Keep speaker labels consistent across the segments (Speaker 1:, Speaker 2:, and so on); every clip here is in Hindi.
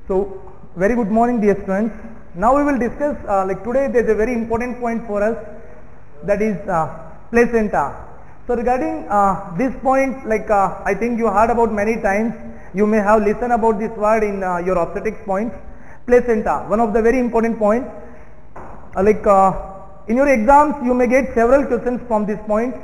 Speaker 1: So, very good morning dear students. Now we will discuss like today there is a very important point for us, that is placenta. So regarding this point, like I think you heard about many times, you may have listened about this word in your obstetrics points. Placenta, one of the very important points. In your exams you may get several questions from this point.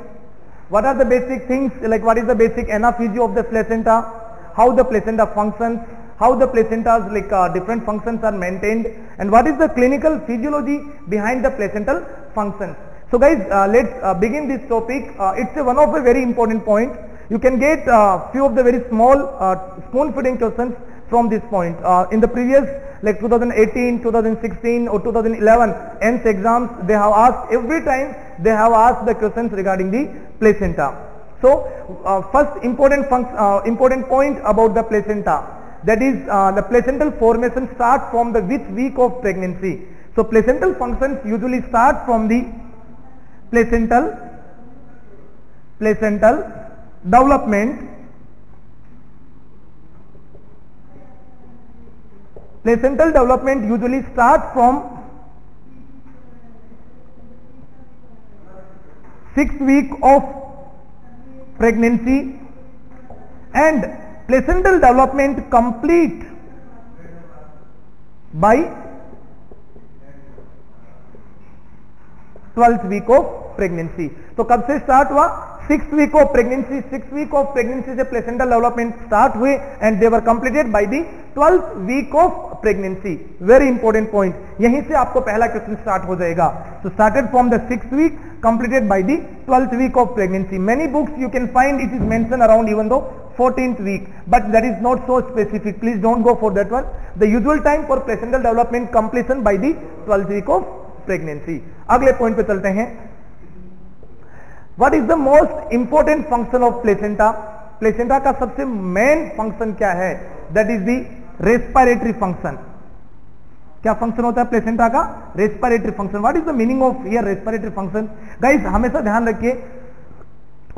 Speaker 1: What are the basic things, like what is the basic anaphysio of the placenta, how the placenta functions, how the placentas different functions are maintained, and what is the clinical physiology behind the placental functions. So guys, let's begin this topic. It's one of a very important point. You can get few of the very small spoon feeding questions from this point. In the previous 2018, 2016 or 2011 EAMS exams, they have asked every time, they have asked the questions regarding the placenta. So first important point about the placenta, that is the placental formation starts from the which week of pregnancy. So placental functions usually start from the placental development. Placental development usually starts from 6th week of pregnancy, and placental development complete by 12th week of pregnancy. तो कब से स्टार्ट हुआ? 6th week of pregnancy. 6th week of pregnancy से placental development start हुए and they were completed by the 12th week of pregnancy. Very important point. यहीं से आपको पहला क्वेश्चन स्टार्ट हो जाएगा. So started from the 6th week, completed by the 12th week of pregnancy. Many books you can find it is mentioned around even though 14th week, but that is not so specific. Please don't go for that one. The usual time for placental development completion by the 12th week of pregnancy. अगले पॉइंट पे चलते हैं. What is the most important function of placenta? Placenta का सबसे मेन फंक्शन क्या है? That is the respiratory function. क्या फंक्शन होता है प्लेसेंटा का? Respiratory function. What is the meaning of here respiratory function? Guys हमेशा ध्यान रखिए,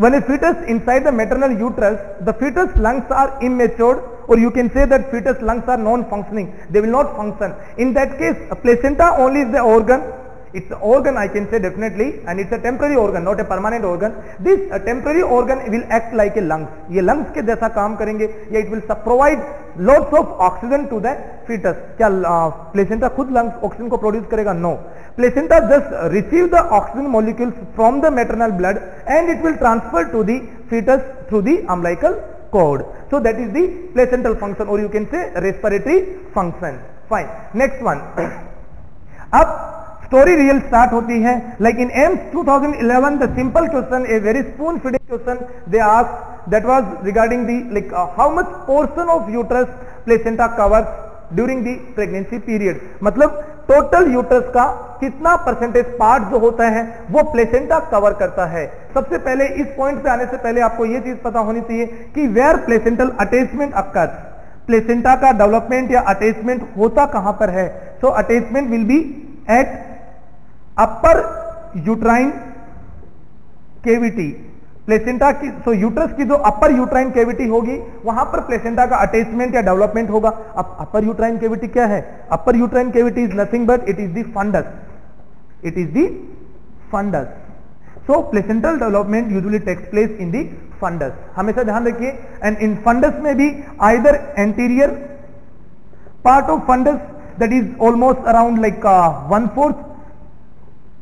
Speaker 1: when a fetus inside the maternal uterus, the fetus lungs are immatured, or you can say that fetus lungs are non-functioning, they will not function. In that case a placenta only is the organ. It's an organ, I can say definitely, and it's a temporary organ, not a permanent organ. This temporary organ will act like a lungs. ये lungs के जैसा काम करेंगे, या it will provide lots of oxygen to the fetus. क्या placenta खुद lungs oxygen को produce करेगा? No. Placenta just receive the oxygen molecules from the maternal blood and it will transfer to the fetus through the umbilical cord. So that is the placental function, or you can say respiratory function. Fine. Next one. अब स्टोरी रियल स्टार्ट होती है. Like in AIIMS 2011 the simple question, a very spoon feeding question they asked, that was regarding the how much portion of uterus placenta covers during the pregnancy period. मतलब टोटल यूट्रस का कितना परसेंटेज पार्ट जो होता है वो प्लेसेंटा कवर करता है. सबसे पहले इस पॉइंट पे आने से पहले आपको ये चीज पता होनी चाहिए कि where placental attachment occurs. Placenta का डेवलपमेंट या अटैचमेंट होता कहां पर है? So attachment will be at upper uterine cavity. Placenta की यूट्रस की जो अपर यूट्राइन केविटी होगी वहां पर प्लेसेंटा का अटैचमेंट या डेवलपमेंट होगा. अब अपर यूट्राइन केविटी क्या है? Upper uterine cavity is nothing but it is the fundus. It is the fundus. So placental development usually takes place in the fundus. हमेशा ध्यान रखिए. एंड इन फंडस में भी either anterior part of fundus, that is almost around 1/4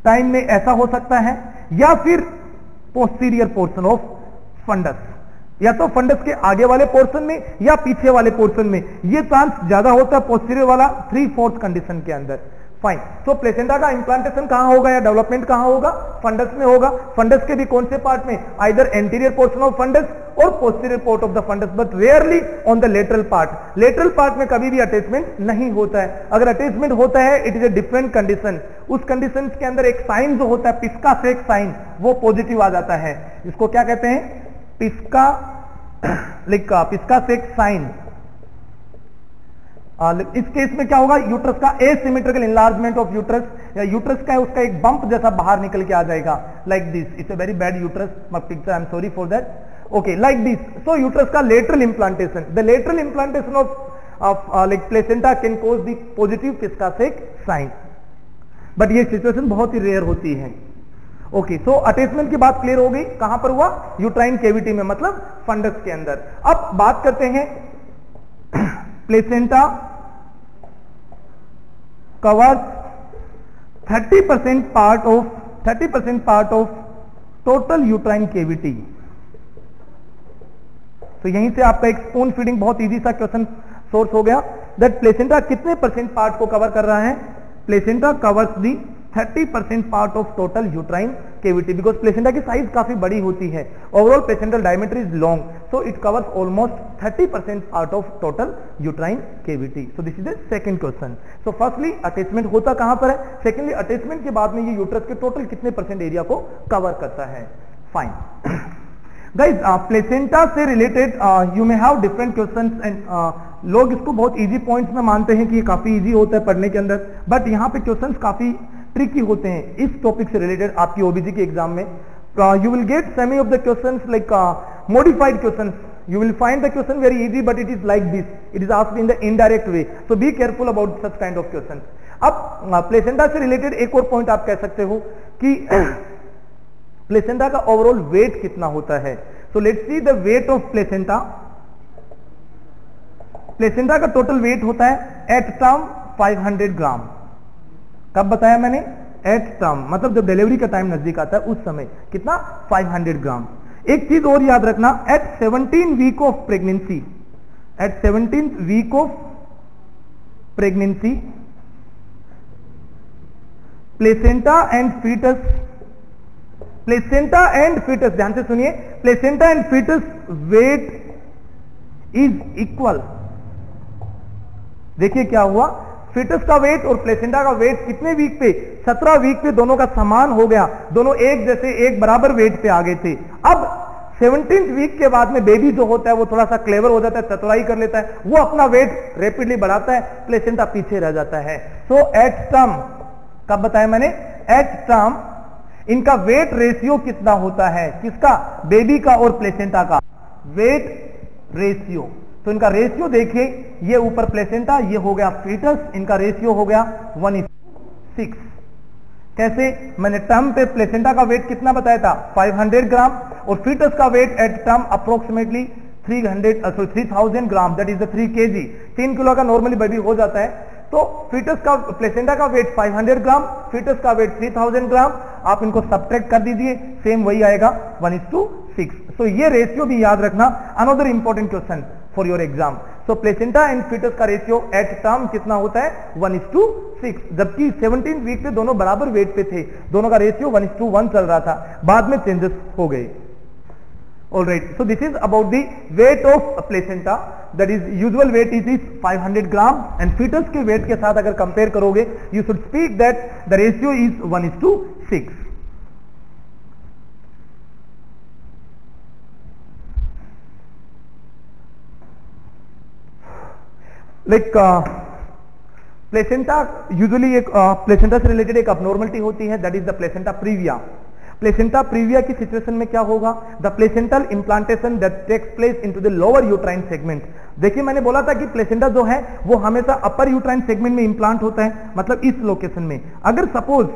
Speaker 1: time में ऐसा हो सकता है, या फिर पोस्टीरियर पोर्शन ऑफ फंडस, या तो फंडस के आगे वाले पोर्शन में या पीछे वाले पोर्शन में. ये चांस ज्यादा होता है पोस्टीरियर वाला 3/4 कंडीशन के अंदर. फाइन. सो प्लेसेंटा का इंप्लांटेशन कहां होगा या डेवलपमेंट कहां होगा? फंडस में होगा. फंडस के भी कौन से पार्ट में? Either anterior portion of fundus और posterior port of the fundus, but rarely on the lateral part. Lateral part में कभी भी अटैचमेंट नहीं होता है. अगर अटैचमेंट होता है it is a different condition. उस कंडीशन के अंदर एक साइन जो होता है पिस्का सेक साइन, वो पॉजिटिव आ जाता है. इसको क्या कहते हैं? पिस्का सेक साइन. इस केस में क्या होगा? यूट्रस का एसिमेट्रिकल इनलार्जमेंट ऑफ यूट्रस, या यूट्रस का उसका एक बंप जैसा बाहर निकल के आ जाएगा, like this. It's a very bad uterus picture, I am sorry for that. Okay, like this. So uterus का lateral implantation. The lateral implantation of of like placenta can cause the positive Piscasek sign, but ये सिचुएशन बहुत ही रेयर होती है. ओके, सो अटैचमेंट की बात क्लियर हो गई. कहां पर हुआ? यूट्राइन केविटी में, मतलब फंडस के अंदर. अब बात करते हैं placenta covers 30% part of total uterine cavity. तो यहीं से आपका एक स्पून फीडिंग बहुत इजी सा क्वेश्चन सोर्स हो गया. दैट प्लेसेंटा कितने परसेंट पार्ट को कवर कर रहा है? Placenta covers the 30% part of total uterine cavity, because placenta की साइज काफी बड़ी होती है. Overall placental diameter is long, so it covers almost 30% part of total uterine cavity. So this is the second question. So firstly attachment होता कहां पर है? सेकेंडली अटैचमेंट के बाद में ये यूट्रस के टोटल कितने परसेंट एरिया को कवर करता है? फाइन. गाइज, प्लेसेंटा से related you may have different questions and लोग इसको बहुत इजी पॉइंट्स में मानते हैं कि ये काफी इजी होता है पढ़ने के अंदर, बट यहाँ पे क्वेश्चंस काफी ट्रिकी होते हैं इस टॉपिक से रिलेटेड. आपकी ओबीजी के एग्जाम में you will get semi of the questions like modified questions. You will find the question very easy, but it is like this. It is asked in the indirect way. So be careful about such kind of questions. अब प्लेसेंटा से रिलेटेड एक और पॉइंट आप कह सकते हो कि प्लेसेंटा का ओवरऑल वेट कितना होता है. So let's see the weight of placenta. Placenta का टोटल वेट होता है एट टर्म 500 ग्राम. कब बताया मैंने? एट टर्म, मतलब जब डिलीवरी का टाइम नजदीक आता है उस समय कितना? 500 ग्राम. एक चीज और याद रखना, at 17 week of pregnancy, at 17th week of pregnancy placenta and fetus, ध्यान से सुनिए, placenta and fetus weight is equal. देखिए क्या हुआ, फीटस का वेट और प्लेसेंटा का वेट कितने वीक पे? 17 वीक पे दोनों का समान हो गया, दोनों एक जैसे एक बराबर वेट पे आ गए थे. अब 17th वीक के बाद में बेबी जो होता है वो थोड़ा सा क्लेवर हो जाता है, चतुराई कर लेता है, वो अपना वेट रैपिडली बढ़ाता है, प्लेसेंटा पीछे रह जाता है. सो एट टर्म, कब बताया मैंने? एट टर्म इनका वेट रेशियो कितना होता है? किसका? बेबी का और प्लेसेंटा का वेट रेशियो. तो इनका रेशियो देखिए, ये ऊपर प्लेसेंटा, ये हो गया फीटस, इनका रेशियो हो गया 1:6. कैसे? मैंने टर्म पे प्लेसेंटा का वेट कितना बताया था? 500 ग्राम, और फीटस का weight at term approximately 3000 gram, that is the 3 kg. 3 kilo का नॉर्मली बेबी हो जाता है. तो फीटस का, प्लेसेंटा का वेट 500 ग्राम, फीटस का वेट 3000 ग्राम. आप इनको सब्ट्रैक्ट कर दीजिए, सेम वही आएगा 1:6. सो ये रेशियो भी याद रखना, another important question for your exam. So placenta and fetus का रेशियो एट टर्म कितना होता है? 1:6. जबकि 17th वीक पे दोनों बराबर वेट पे थे, दोनों का रेशियो 1:1 चल रहा था, बाद में चेंजेस हो गए. Alright, so this is about the weight of placenta. That is usual weight is 500 gram, and fetus के weight के साथ अगर कंपेयर करोगे, you should speak that the ratio is 1:6. Like placenta usually एक प्लेसेंटा से रिलेटेड एक abnormality होती है, that is the placenta previa. Placenta previa की सिचुएशन में क्या होगा? The placental implantation that takes place into the lower uterine segment. देखिए मैंने बोला था कि प्लेसेंटा जो है वो हमेशा अपर यूट्राइन सेगमेंट में इंप्लांट होता है, मतलब इस लोकेशन में. अगर suppose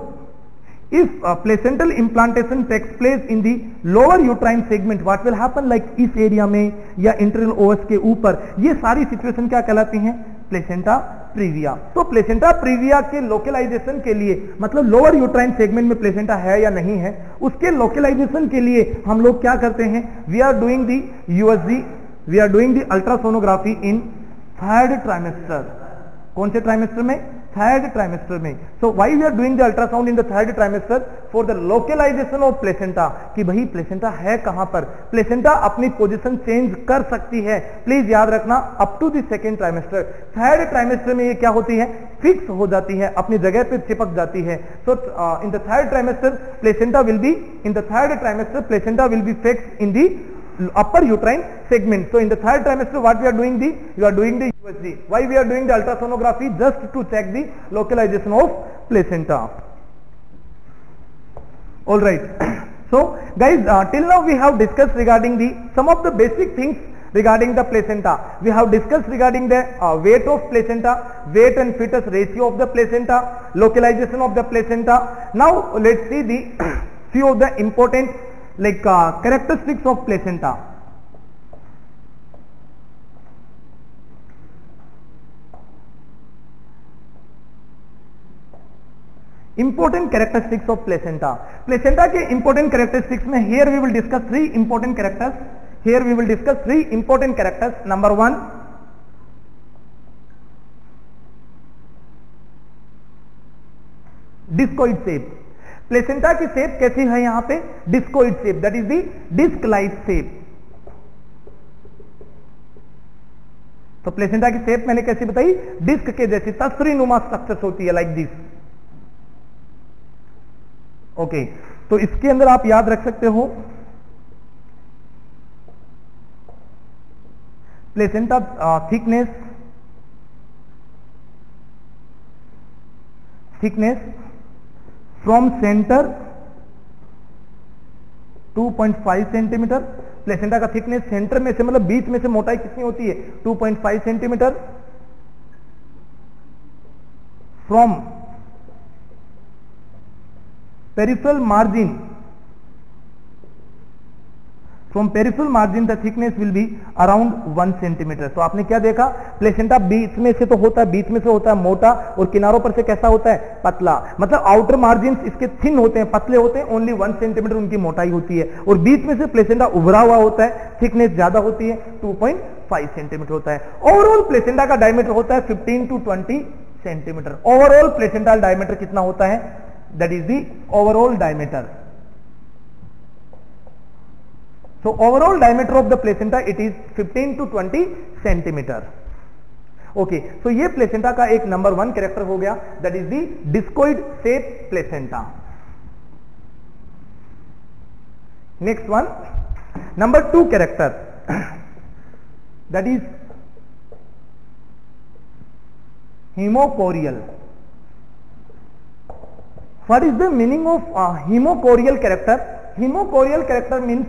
Speaker 1: if placental implantation takes place in the lower uterine segment, what will happen? Like इस एरिया में या इंटरनल ओवस के ऊपर, ये सारी सिचुएशन क्या कहलाती हैं? Placenta previa. तो प्लेसेंटा प्रीविया के लोकलाइजेशन के लिए, मतलब लोअर यूट्राइन सेगमेंट में प्लेसेंटा है या नहीं है, उसके लोकलाइजेशन के लिए हम लोग क्या करते हैं? We are doing the USG, we are doing the ultrasonography in 3rd trimester. कौन से ट्राइमेस्टर में? 3rd ट्राइमेस्टर में. So why we are doing the ultrasound in the 3rd trimester? For the localisation of placenta, कि भाई प्लेसेंटा है कहां पर. प्लेसेंटा अपनी पोजीशन चेंज कर सकती है, प्लीज याद रखना, up to the 2nd trimester. 3rd trimester में ये क्या होती है? फिक्स हो जाती है, अपनी जगह पे चिपक जाती है. So in the 3rd trimester placenta will be, in the 3rd trimester placenta will be fixed in the upper uterine segment. So in the 3rd trimester what we are doing? You are doing the USG. Why we are doing the ultrasonography? Just to check the localization of placenta. All right. So guys, till now we have discussed regarding the some of the basic things regarding the placenta. We have discussed regarding the weight of placenta, weight and fetus ratio of the placenta, localization of the placenta. Now let's see the few of the important characteristics of placenta. Important characteristics of placenta. Placenta के important characteristics में here we will discuss three important characters. Here we will discuss three important characters. Number one, discoid shape. Placenta की शेप कैसी है यहां पे? Discoid shape, that is the disc like shape. तो प्लेसेंटा की शेप मैंने कैसी बताई? डिस्क के जैसी तस्री नुमा स्ट्रक्चर्स होती है, लाइक दिस. ओके, तो इसके अंदर आप याद रख सकते हो placenta thickness from centre 2.5 centimetre. Placenta का थिकनेस सेंटर में से मतलब बीच में से मोटाई कितनी होती है? 2.5 centimetre. From peripheral margin the thickness will be around 1 centimeter. तो आपने क्या देखा? प्लेसेंटा बीच में से तो होता है, बीच में से होता है मोटा और किनारों पर से कैसा होता है? पतला. मतलब आउटर मार्जिन इसके थिन होते हैं, पतले होते हैं, ओनली 1 सेंटीमीटर उनकी मोटाई होती है. और बीच में से प्लेसेंटा उभरा हुआ होता है, थिकनेस ज्यादा होती है, 2.5 सेंटीमीटर होता है. ओवरऑल प्लेसेंटा का डायमीटर होता है 15 to 20 सेंटीमीटर. ओवरऑल प्लेसेंटाल डायमीटर कितना होता है? That is the overall diameter. So overall diameter of the placenta it is 15 to 20 centimeter. Okay, so ये placenta का एक number 1 character हो गया, that is the discoid shape placenta. Next one, number 2 character, that is hemochorial. What is the meaning of hemochorial character? Hemochorial character means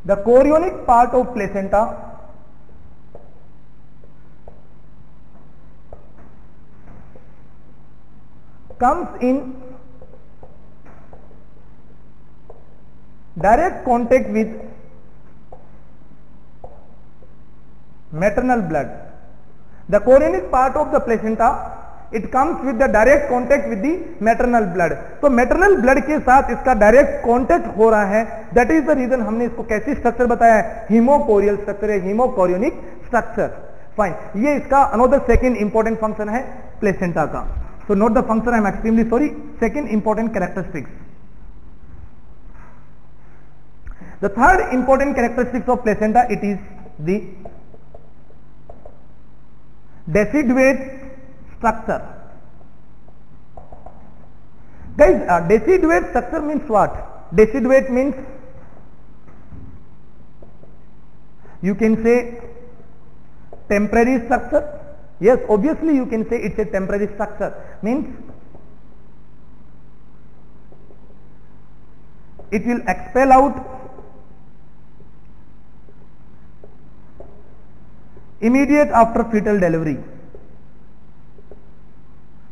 Speaker 1: the chorionic part of placenta comes in direct contact with maternal blood. The chorionic part of the placenta it comes with the direct contact with the maternal blood. तो maternal blood के साथ इसका direct contact हो रहा है. That is the reason हमने इसको कैसी structure बताया है? hemochorial structure है, hemochorionic structure. Fine. ये इसका another second important function है placenta का. So note the function. I am extremely sorry. Second important characteristics. The third important characteristics of placenta it is the deciduate structure. Guys, deciduate structure means what? Deciduate means you can say temporary structure. Yes, obviously you can say it's a temporary structure. Means it will expel out immediate after fetal delivery.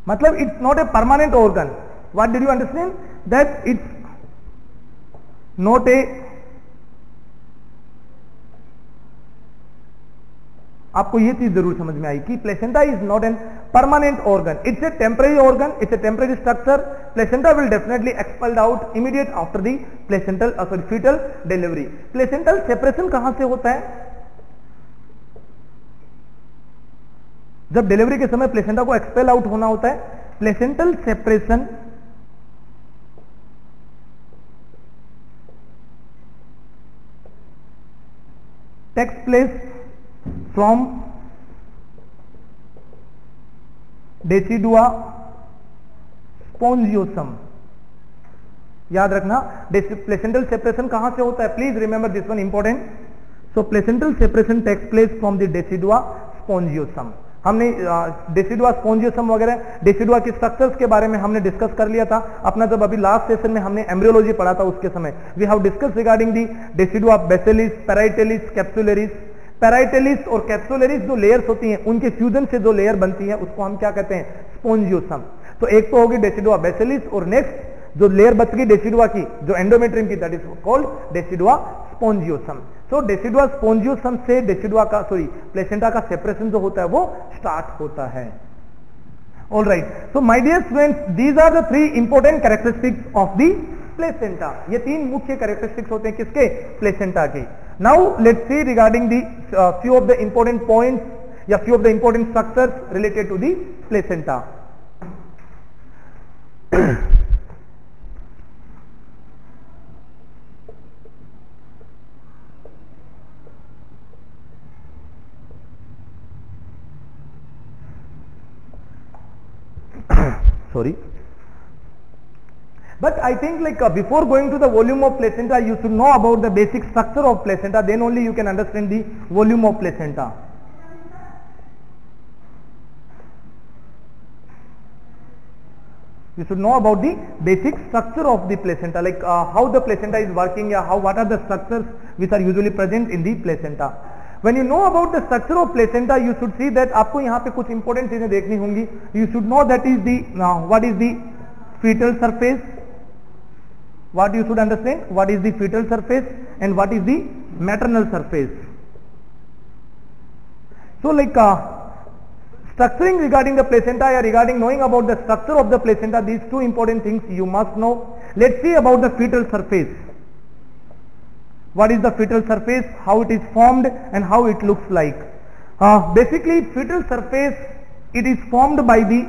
Speaker 1: मतलब it's not a permanent organ. What did you understand? That it's not a, आपको ये चीज जरूर समझ में आई कि placenta is not an permanent organ, it's a temporary organ, it's a temporary structure. Placenta will definitely expelled out immediate after the placental fetal delivery. Placental separation कहां से होता है? जब डिलीवरी के समय प्लेसेंटा को एक्सपेल आउट होना होता है. Placental separation takes place from decidua spongiosum. याद रखना प्लेसेंटल सेपरेशन कहां से होता है? Please remember this one important. So placental separation takes place from the decidua spongiosum. हमने डेसिडुआ स्पोंजियोसम वगैरह डेसिडुआ की स्ट्रक्चर्स के बारे में हमने डिस्कस कर लिया था अपना, जब अभी लास्ट सेशन में हमने एम्ब्रियोलॉजी पढ़ा था उसके समय। We have discuss regarding the decidua basalis, parietalis, capsularis. Parietalis और कैप्सुलरिस जो लेयर्स होती हैं उनके फ्यूजन से जो लेयर बनती है उसको हम क्या कहते हैं, स्पोंजियोसम। तो एक तो होगी डेसिडुआ बेसिलिस और नेक्स्ट जो लेयर बच गई डेसिडुआ की जो एंडोमेट्रियम की, that is called decidua spongiosum. So decidua spongiosum से डेसिडुआ का प्लेसेंटा का सेपरेशन जो होता है वो स्टार्ट होता है। All right, so my dear students, these are the 3 important characteristics of the placenta. ये 3 मुख्य कैरेक्टरिस्टिक्स होते हैं किसके, प्लेसेंटा के। Now let's see regarding the few of the important points या few of the important structures related to the placenta. Sorry, but I think like before going to the volume of placenta, you should know about the basic structure of placenta. Then only you can understand the volume of placenta. You should know about the basic structure of the placenta, like how the placenta is working, या what are the structures which are usually present in the placenta. When you know about the structure of placenta, you should see that आपको यहाँ पे कुछ important चीजें देखनी होंगी. You should know that is the what is the fetal surface. What you should understand, what is the fetal surface and what is the maternal surface. So like structuring regarding the placenta or regarding knowing about the structure of the placenta, these 2 important things you must know. Let's see about the fetal surface. What is the fetal surface, how it is formed and how it looks like. Basically fetal surface, it is formed by the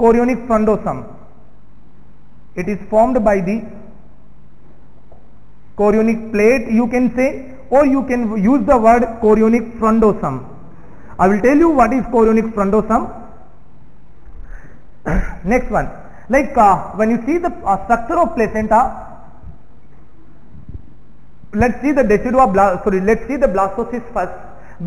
Speaker 1: chorionic frondosome. It is formed by the chorionic plate, you can say, or you can use the word chorionic frondosome. I will tell you what is chorionic frondosome. Next one, like when you see the structure of placenta, let's see the blastocyst first.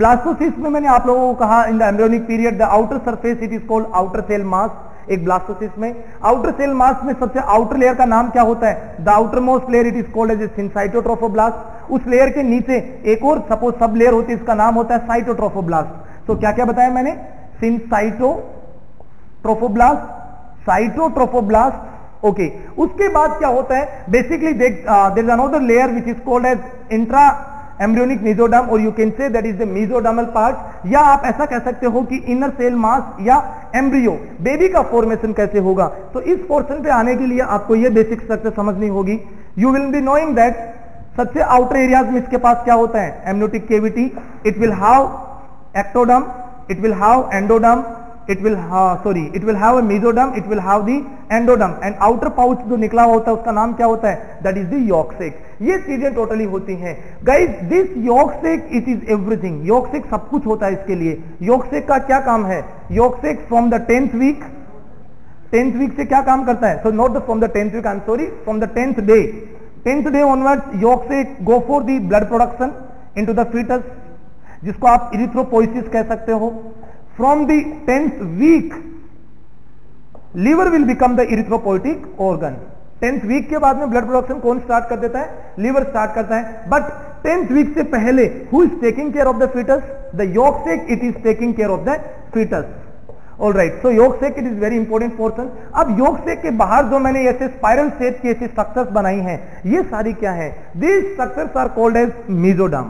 Speaker 1: Blastocyst में मैंने आप लोगों को कहा in the embryonic period the outer surface it is called outer cell mass. एक blastocyst में outer cell mass में सबसे outer layer का नाम क्या होता है, the outermost layer it is called as a syncytotrophoblast. उस layer के नीचे एक और suppose सब layer होती है, इसका नाम होता है cytotrophoblast. तो क्या क्या बताया मैंने, syncytotrophoblast, cytotrophoblast. ओके, उसके बाद क्या होता है, basically there is another layer which is called as intra embryonic mesoderm और you can say that is the mesodermal part, या आप ऐसा कह सकते हो कि इनर सेल मास या एम्ब्रियो, बेबी का फॉर्मेशन कैसे होगा. तो इस पोर्शन पे आने के लिए आपको ये बेसिक स्ट्रक्चर समझनी होगी. You will be knowing that सबसे आउटर एरियाज में इसके पास क्या होता है, amniotic cavity, it will have ectoderm, it will have endoderm, it will have a mesoderm, it will have the endoderm and outer pouch जो निकला हुआ होता है उसका नाम क्या होता है, that is the yolk sac. ये चीजें टोटली होती हैं. Guys, this yolk sac it is everything. yolk sac सब कुछ होता है इसके लिए. yolk sac का क्या काम है, yolk sac from the 10th week से क्या काम करता है, so not from the 10th week, I'm sorry, from the 10th day onwards yolk sac go for the blood production into the fetus, जिसको आप erythropoiesis कह सकते हो. From the 10th week, liver will become the erythropoietic organ. 10th week के बाद में blood production कौन स्टार्ट कर देता है, liver स्टार्ट करता है. But 10th week से पहले who is taking care of the fetus? The yolk sac it is taking care of the fetus. All right. So yolk sac it is very important portion. अब yolk sac के बाहर जो मैंने ऐसे स्पाइरल शेप की ऐसी स्ट्रक्चर्स बनाई हैं, ये सारी क्या है, these structures are called as mesoderm.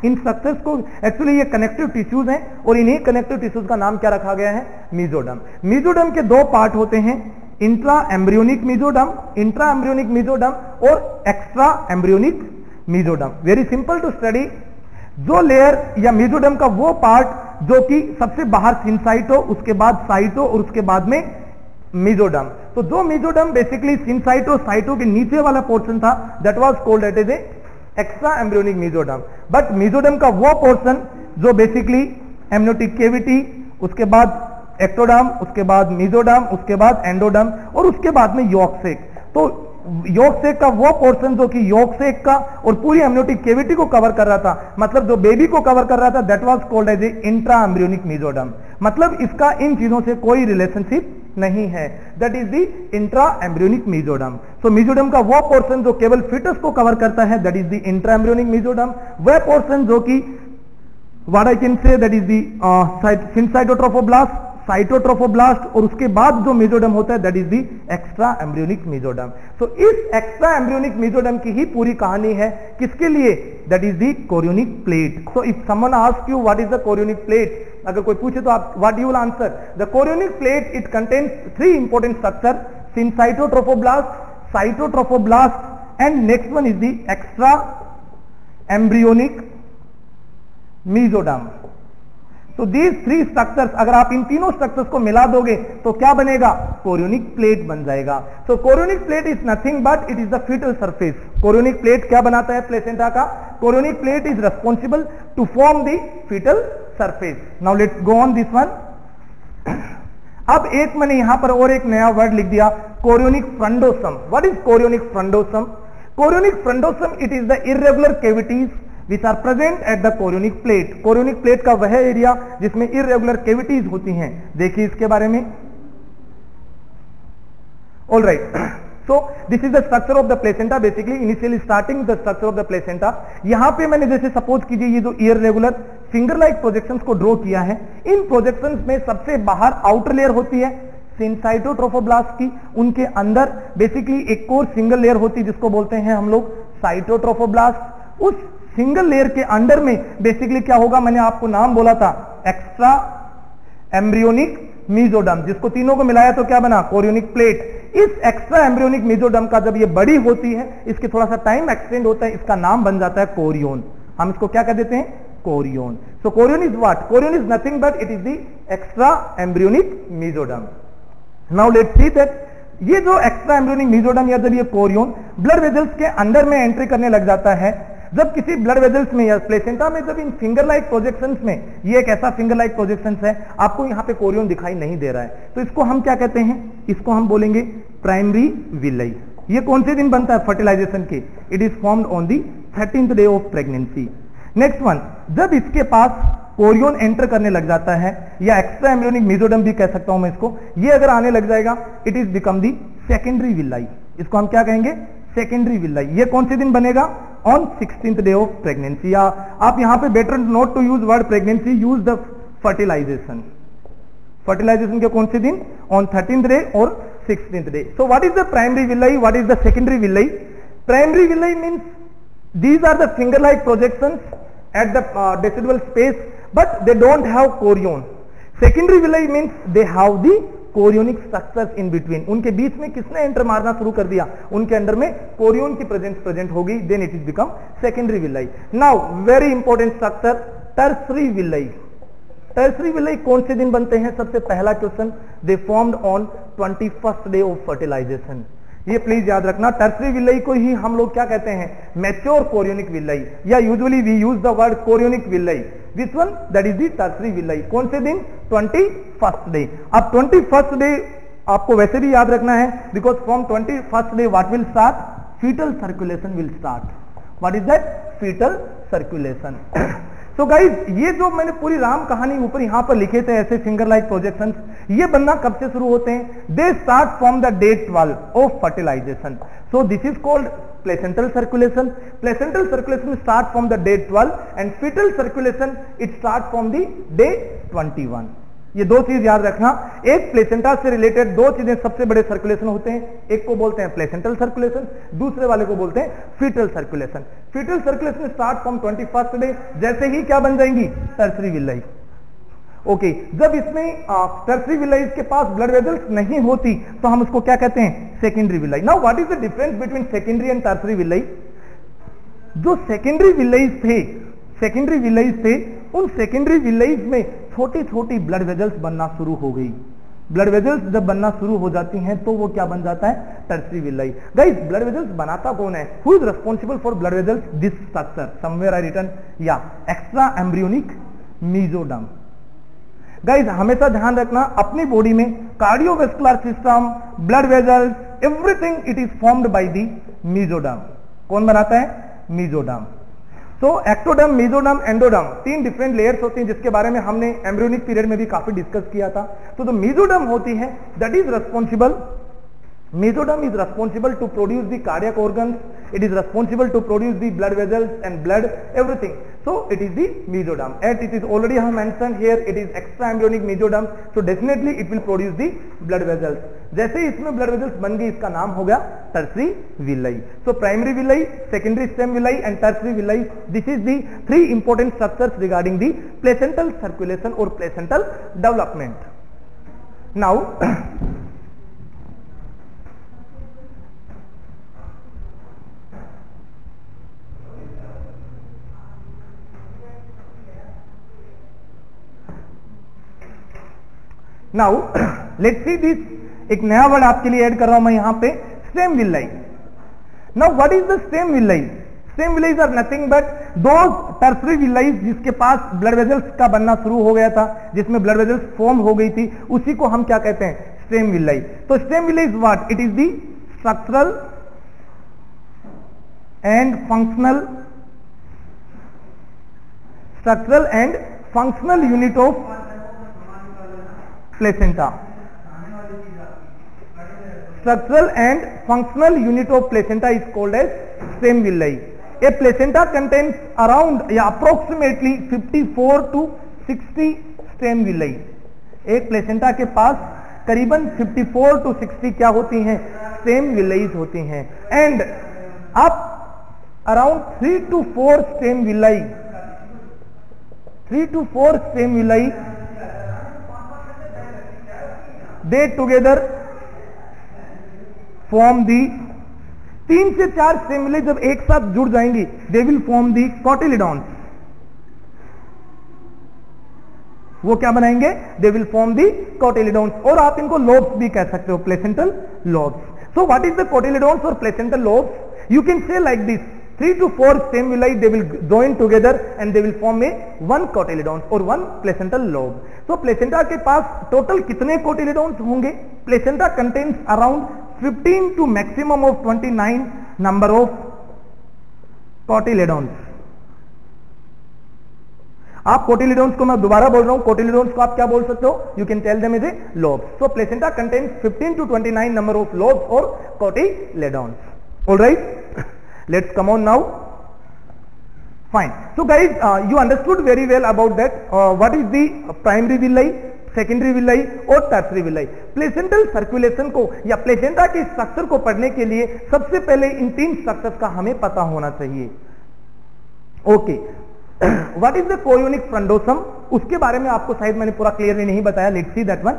Speaker 1: In structures को एक्चुअली ये कनेक्टिव टिश्यूज हैं और इन्हीं कनेक्टिव टिश्यूज का नाम क्या रखा गया है, मेसोडर्म. मेसोडर्म के 2 पार्ट होते हैं, इंट्रा एम्ब्रियोनिक मेसोडर्म और extra embryonic mesoderm. Very simple to study. जो लेयर या मेसोडर्म का वो पार्ट जो कि सबसे बाहर सिंसाइटो, उसके बाद साइटो और उसके बाद में मेसोडर्म. तो जो मेसोडर्म बेसिकली सिंसाइटो साइटो के नीचे वाला पोर्शन था, that was called at as a extra embryonic mesoderm. But mesoderm का वो पोर्शन जो बेसिकली एमनियोटिक केविटी, उसके बाद एक्टोडर्म, उसके बाद मेसोडर्म, उसके बाद एंडोडर्म और उसके बाद में यॉक सेक. तो योग सेक का वो पोर्शन जो कि योग सेक का और पूरी एमनियोटिक कैविटी को कवर कर रहा था, मतलब जो बेबी को कवर कर रहा था, that was called as a intra embryonic mesoderm. मतलब इसका इन चीजों से कोई रिलेशनशिप नहीं है, that is the intra embryonic mesoderm. So mesoderm का वो पोर्शन जो केवल फीटस को कवर करता है, that is the intra embryonic mesoderm. वह पोर्शन जो कि what I can say that is the syncytiotrophoblast, cytotrophoblast, और उसके बाद जो मेसोडर्म होता है that is the extra embryonic mesoderm. तो इस एक्स्ट्रा एम्ब्रियोनिक मेसोडर्म की ही पूरी कहानी है, किसके लिए? That is the chorionic plate. So if someone ask you what is the chorionic plate, अगर कोई पूछे तो आप what you will answer? The chorionic plate it contains 3 important structure, syncytiotrophoblast, cytotrophoblast and next one is the extra embryonic mesoderm. तो दीज 3 स्ट्रक्चर्स, अगर आप इन तीनों स्ट्रक्चर्स को मिला दोगे तो क्या बनेगा? कोरियोनिक प्लेट बन जाएगा। So chorionic plate is nothing but it is the fetal surface. Chorionic plate क्या बनाता है प्लेसेंटा का? Chorionic plate is responsible to form the fetal surface. Now let's go on this one. अब एक मैंने यहां पर और एक नया वर्ड लिख दिया, chorionic frondosum. What is chorionic frondosum? Chorionic frondosum it is the irregular cavities which are present at the chorionic plate। chorionic plate का वह एरिया जिसमें irregular cavities होती हैं। देखिए इसके बारे में। All right, so this is the structure of the placenta, basically initially starting the structure of the placenta। यहां पे मैंने जैसे सपोज कीजिए ये जो irregular finger like projections को ड्रॉ किया है, इन projections में सबसे बाहर आउटर लेयर होती है सिनसाइटोट्रोफोब्लास्ट की, उनके अंदर बेसिकली एक और सिंगल लेयर होती है जिसको बोलते हैं हम लोग साइटोट्रोफोब्लास्ट। उस सिंगल लेयर के अंडर में बेसिकली क्या होगा, मैंने आपको नाम बोला था एक्स्ट्रा एम्ब्रियोनिक मेसोडर्म, जिसको तीनों को मिलाया तो क्या बना? Chorionic plate. इस एक्स्ट्रा एम्ब्रियोनिक मेसोडर्म का जब ये बड़ी होती है, इसके थोड़ा सा टाइम एक्सटेंड होता है, इसका नाम बन जाता है कोरियोन। हम इसको क्या कह देते हैं? Chorion. So chorion is what? Chorion is nothing but it is the extra embryonic mesoderm. Now let's see that ये जो एक्स्ट्रा एम्ब्रियोनिक मेसोडर्म या जब ये कोरियोन ब्लड वेजल्स के अंदर में एंट्री करने लग जाता है, जब किसी ब्लड वेजल्स में या प्लेसेंटा में, जब इन फिंगर लाइक प्रोजेक्शंस में, ये एक ऐसा फिंगर लाइक प्रोजेक्शंस है, आपको यहां पे कोरियोन दिखाई नहीं दे रहा है, तो इसको हम क्या कहते हैं? इसको हम बोलेंगे प्राइमरी विलाई। ये कौन से दिन बनता है? फर्टिलाइजेशन के। It is formed on the 13th day of pregnancy. Next one, जब इसके पास कोरियोन एंटर करने लग जाता है, या एक्स्ट्रा एम्ब्रियोनिक मेसोडर्म भी कह सकता हूं मैं इसको, ये अगर आने लग जाएगा, it is become the secondary villi. इसको हम क्या कहेंगे? Secondary villi. ये कौन से दिन बनेगा? On 16th day of pregnancy. या आप यहां पे better note to use word pregnancy, use the fertilization. Fertilization के कौन से दिन? ऑन 13th डे और 16th day. So what is the primary villi, what is the secondary villi? Primary villi means these are the finger like projections at the decidual space but they don't have chorion। secondary villi means they have the chorionic structures in between. उनके बीच में किसने एंटर मारना शुरू कर दिया? उनके अंदर में कोरियोन की प्रेजेंट हो गई, then it is become secondary villi. Now very important structure tertiary villi. Tertiary villi कौन से दिन बनते हैं? सबसे पहला question, they formed on 21st day of fertilization. ये प्लीज याद रखना, टर्सरी विलाई को ही हम लोग क्या कहते हैं? मैच्योर कोरियोनिक विलाई, या usually we use the word chorionic villi. This one that is the tertiary villi. कौन से दिन? 21st day. अब 21st डे आपको वैसे भी याद रखना है, because from 21st day what will start? Fetal circulation will start. What is that? Fetal circulation. तो गाइज ये जो मैंने पूरी राम कहानी ऊपर यहां पर लिखे थे ऐसे फिंगर लाइक प्रोजेक्शंस, ये बनना कब से शुरू होते हैं? They start from the day 12 of fertilization. So this is called placental circulation। placental circulation start from the day 12 and fetal circulation it start from the day 21। ये दो चीज याद रखना। एक प्लेसेंटा से रिलेटेड दो चीजें सबसे बड़े सर्कुलेशन होते हैं, एक को बोलते हैं प्लेसेंटल सर्कुलेशन, दूसरे वाले को बोलते हैं fetal circulation. Fetal circulation start from 21st day, जैसे ही क्या बन जाएंगी? Tertiary villi. ओके, जब इसमें टर्सरी विलाई के पास ब्लड वेजल्स नहीं होती तो हम उसको क्या कहते हैं? Secondary villi. Now what is the difference between secondary and tertiary villi? जो सेकेंडरी विलाईज थे, उन सेकेंडरी विलाईज में छोटी छोटी ब्लड वेजल्स बनना शुरू हो गई। ब्लड वेजल्स जब बनना शुरू हो जाती हैं तो वो क्या बन जाता है? Tertiary villi. Guys blood vessels बनाता कौन है? Who is responsible for blood vessels? This structure somewhere I written, या एक्स्ट्रा एम्ब्रियोनिक मेसोडर्म। गाइज हमेशा ध्यान रखना अपनी बॉडी में cardiovascular system, blood vessels, everything it is formed by the mesoderm. कौन बनाता है? Mesoderm. So ectoderm, mesoderm, endoderm, 3 different layers होती हैं जिसके बारे में हमने एम्ब्रियोनिक पीरियड में भी काफी डिस्कस किया था। तो जो मेसोडर्म होती है that is responsible, mesoderm is responsible to produce the cardiac organs, it is responsible to produce the blood vessels and blood, everything. So it is the mesoderm, and it is already I have mentioned here it is extra embryonic mesoderm, so definitely it will produce the blood vessels. जैसे ही इसमें blood vessels बन गई इसका नाम हो गया tertiary villi. So primary villi, secondary stem villi and tertiary villi, this is the 3 important structures regarding the placental circulation or placental development. Now now let's see this, एक नया वर्ड आपके लिए ऐड कर रहा हूं मैं यहां पे, stem villi. Now what is the stem villi? Stem villis are nothing but those tertiary villis जिसके पास ब्लड वेजल्स का बनना शुरू हो गया था, जिसमें ब्लड वेजल्स फॉर्म हो गई थी, उसी को हम क्या कहते हैं? Stem villi. तो stem villi is what? It is the structural and functional unit of placenta. Structural and functional unit of placenta is called as stem villi. A placenta contains around या approximately 54 to 60 stem villi. एक placenta के पास करीबन 54 to 60 क्या होती हैं? stem villi होती हैं। And up around 3 to 4 stem villi, 3 to 4 stem villi they together form the 3 से 4 स्टेम विलाई जब एक साथ जुड़ जाएंगी they will form the cotyledons. वो क्या बनाएंगे? they will form the cotyledons, और आप इनको lobes भी कह सकते हो, placental lobes. So what is the cotyledons or placental lobes? You can say like this, 3 to 4 stem villi they will join together and they will form a one cotyledons or one placental lobe. So placenta के पास टोटल कितने cotyledons होंगे? Placenta contains around 15 to maximum of 29 number of cotyledons. आप cotyledons को मैं दोबारा बोल रहा हूं, cotyledons को आप क्या बोल सकते हो? You can tell them as a lobes. So placenta contains 15 to 29 number of lobes or cotyledons. All right. Let's come on now. Fine. So guys, you understood very well about that. What is the primary villi, secondary villi और tertiary villi? Placental circulation को या प्लेसेंटा के स्ट्रक्चर को पढ़ने के लिए सबसे पहले इन 3 स्ट्रक्चर्स का हमें पता होना चाहिए। Okay, what is the chorionic frondosum? उसके बारे में आपको शायद मैंने पूरा क्लियरली नहीं बताया। Let's see that one.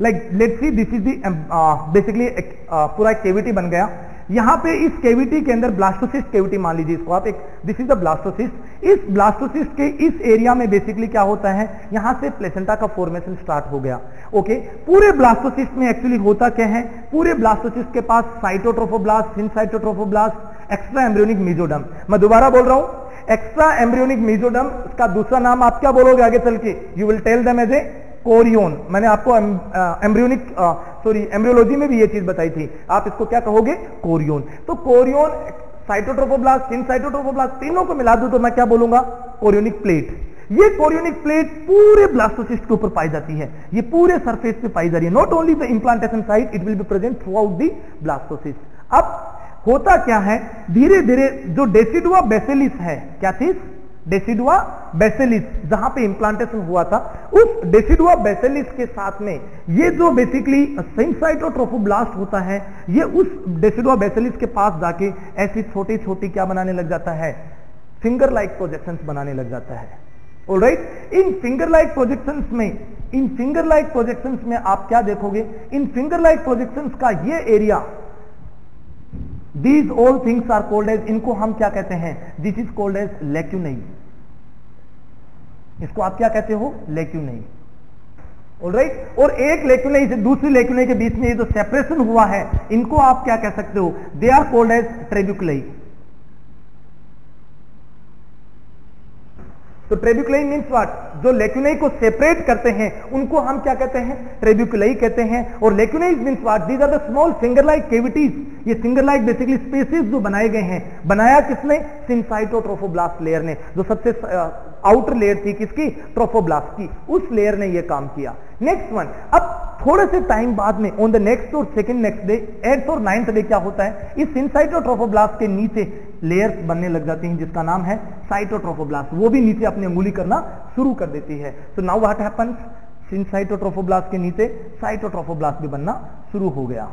Speaker 1: Let's see this is the basically पूरा एक केविटी बन गया। यहां पे इस केविटी के अंदर ब्लास्टोसिस्ट केविटी मान लीजिए इसको आप, एक दिस इज द ब्लास्टोसिस्ट। इस ब्लास्टोसिस्ट के इस एरिया में बेसिकली क्या होता है, यहां से प्लेसेंटा का फॉर्मेशन स्टार्ट हो गया। ओके, पूरे ब्लास्टोसिस्ट में एक्चुअली होता क्या है? पूरे ब्लास्टोसिस्ट के पास cytotrophoblast, syncytiotrophoblast, extra embryonic mesoderm. मैं दोबारा बोल रहा हूं, एक्स्ट्रा एम्ब्रियोनिक मेसोडर्म का दूसरा नाम आप क्या बोलोगे आगे चल के? You will tell them as a chorion. मैंने आपको एम्ब्रियोलॉजी में भी ये चीज बताई थी, आप इसको क्या कहोगे? कोरियोन। तो कोरियोन, साइटोट्रोफोब्लास्ट, सिनसाइटोट्रोफोब्लास्ट, तीनों को मिला दूं तो मैं क्या बोलूंगा? Chorionic plate. ये कोरियोनिक प्लेट पूरे ब्लास्टोसिस्ट के ऊपर पाई जाती है, ये पूरे सरफेस पे पाई जा रही है। Not only the implantation site, it will be present through out the blastocyst. अब होता क्या है, धीरे धीरे जो डेसिडुआ बेसिलिस है, क्या चीज? डेसिडुआ बेसिलिस, जहां पे इंप्लांटेशन हुआ था, उस डेसिडुआ बेसिलिस के साथ में ये जो बेसिकली सिनसाइटोट्रोफोब्लास्ट होता है, ये उस डेसिडुआ बेसिलिस के पास जाके ऐसी छोटी छोटी क्या बनाने लग जाता है? फिंगर लाइक प्रोजेक्शंस बनाने लग जाता है। Alright, in finger like projections में आप क्या देखोगे? इन फिंगर लाइक प्रोजेक्शंस का ये area, These all things are called as, इनको हम क्या कहते हैं? This is called as lacunae। इसको आप क्या कहते हो? lacunae। ऑलराइट, और एक लेक्यूनाई से दूसरी लेक्यूनाई के बीच में ये जो सेपरेशन हुआ है, इनको आप क्या कह सकते हो? They are called as trabeculae. तो ट्रेबिकुलाई मीन्स व्हाट, जो लेक्यूनाई को सेपरेट करते हैं उनको हम क्या कहते हैं, ट्रेबिकुलाई कहते हैं। और lacunae means what, these are the small finger like cavities. ये फिंगर लाइक बेसिकली स्पेसेस जो बनाए गए हैं, बनाया किसने, सिनसाइटोट्रोफोब्लास्ट लेयर ने, जो सबसे आउटर लेयर थी किसकी, ट्रोफोब्लास्ट की, उस लेयर ने ये काम किया। नेक्स्ट वन, अब थोड़े से टाइम बाद में ऑन द नेक्स्ट और सेकंड नेक्स्ट डे, 8th और 9th डे क्या होता है, इस सिनसाइटोट्रोफोब्लास्ट के नीचे लेयर्स बनने लग जाती हैं जिसका नाम है साइटोट्रोफोब्लास्ट। वो भी नीचे अपनी अंगुली करना शुरू कर देती है। तो नाउ व्हाट हैपेंस, सिनसाइटोट्रोफोब्लास्ट के नीचे साइटोट्रोफोब्लास्ट भी बनना शुरू हो गया।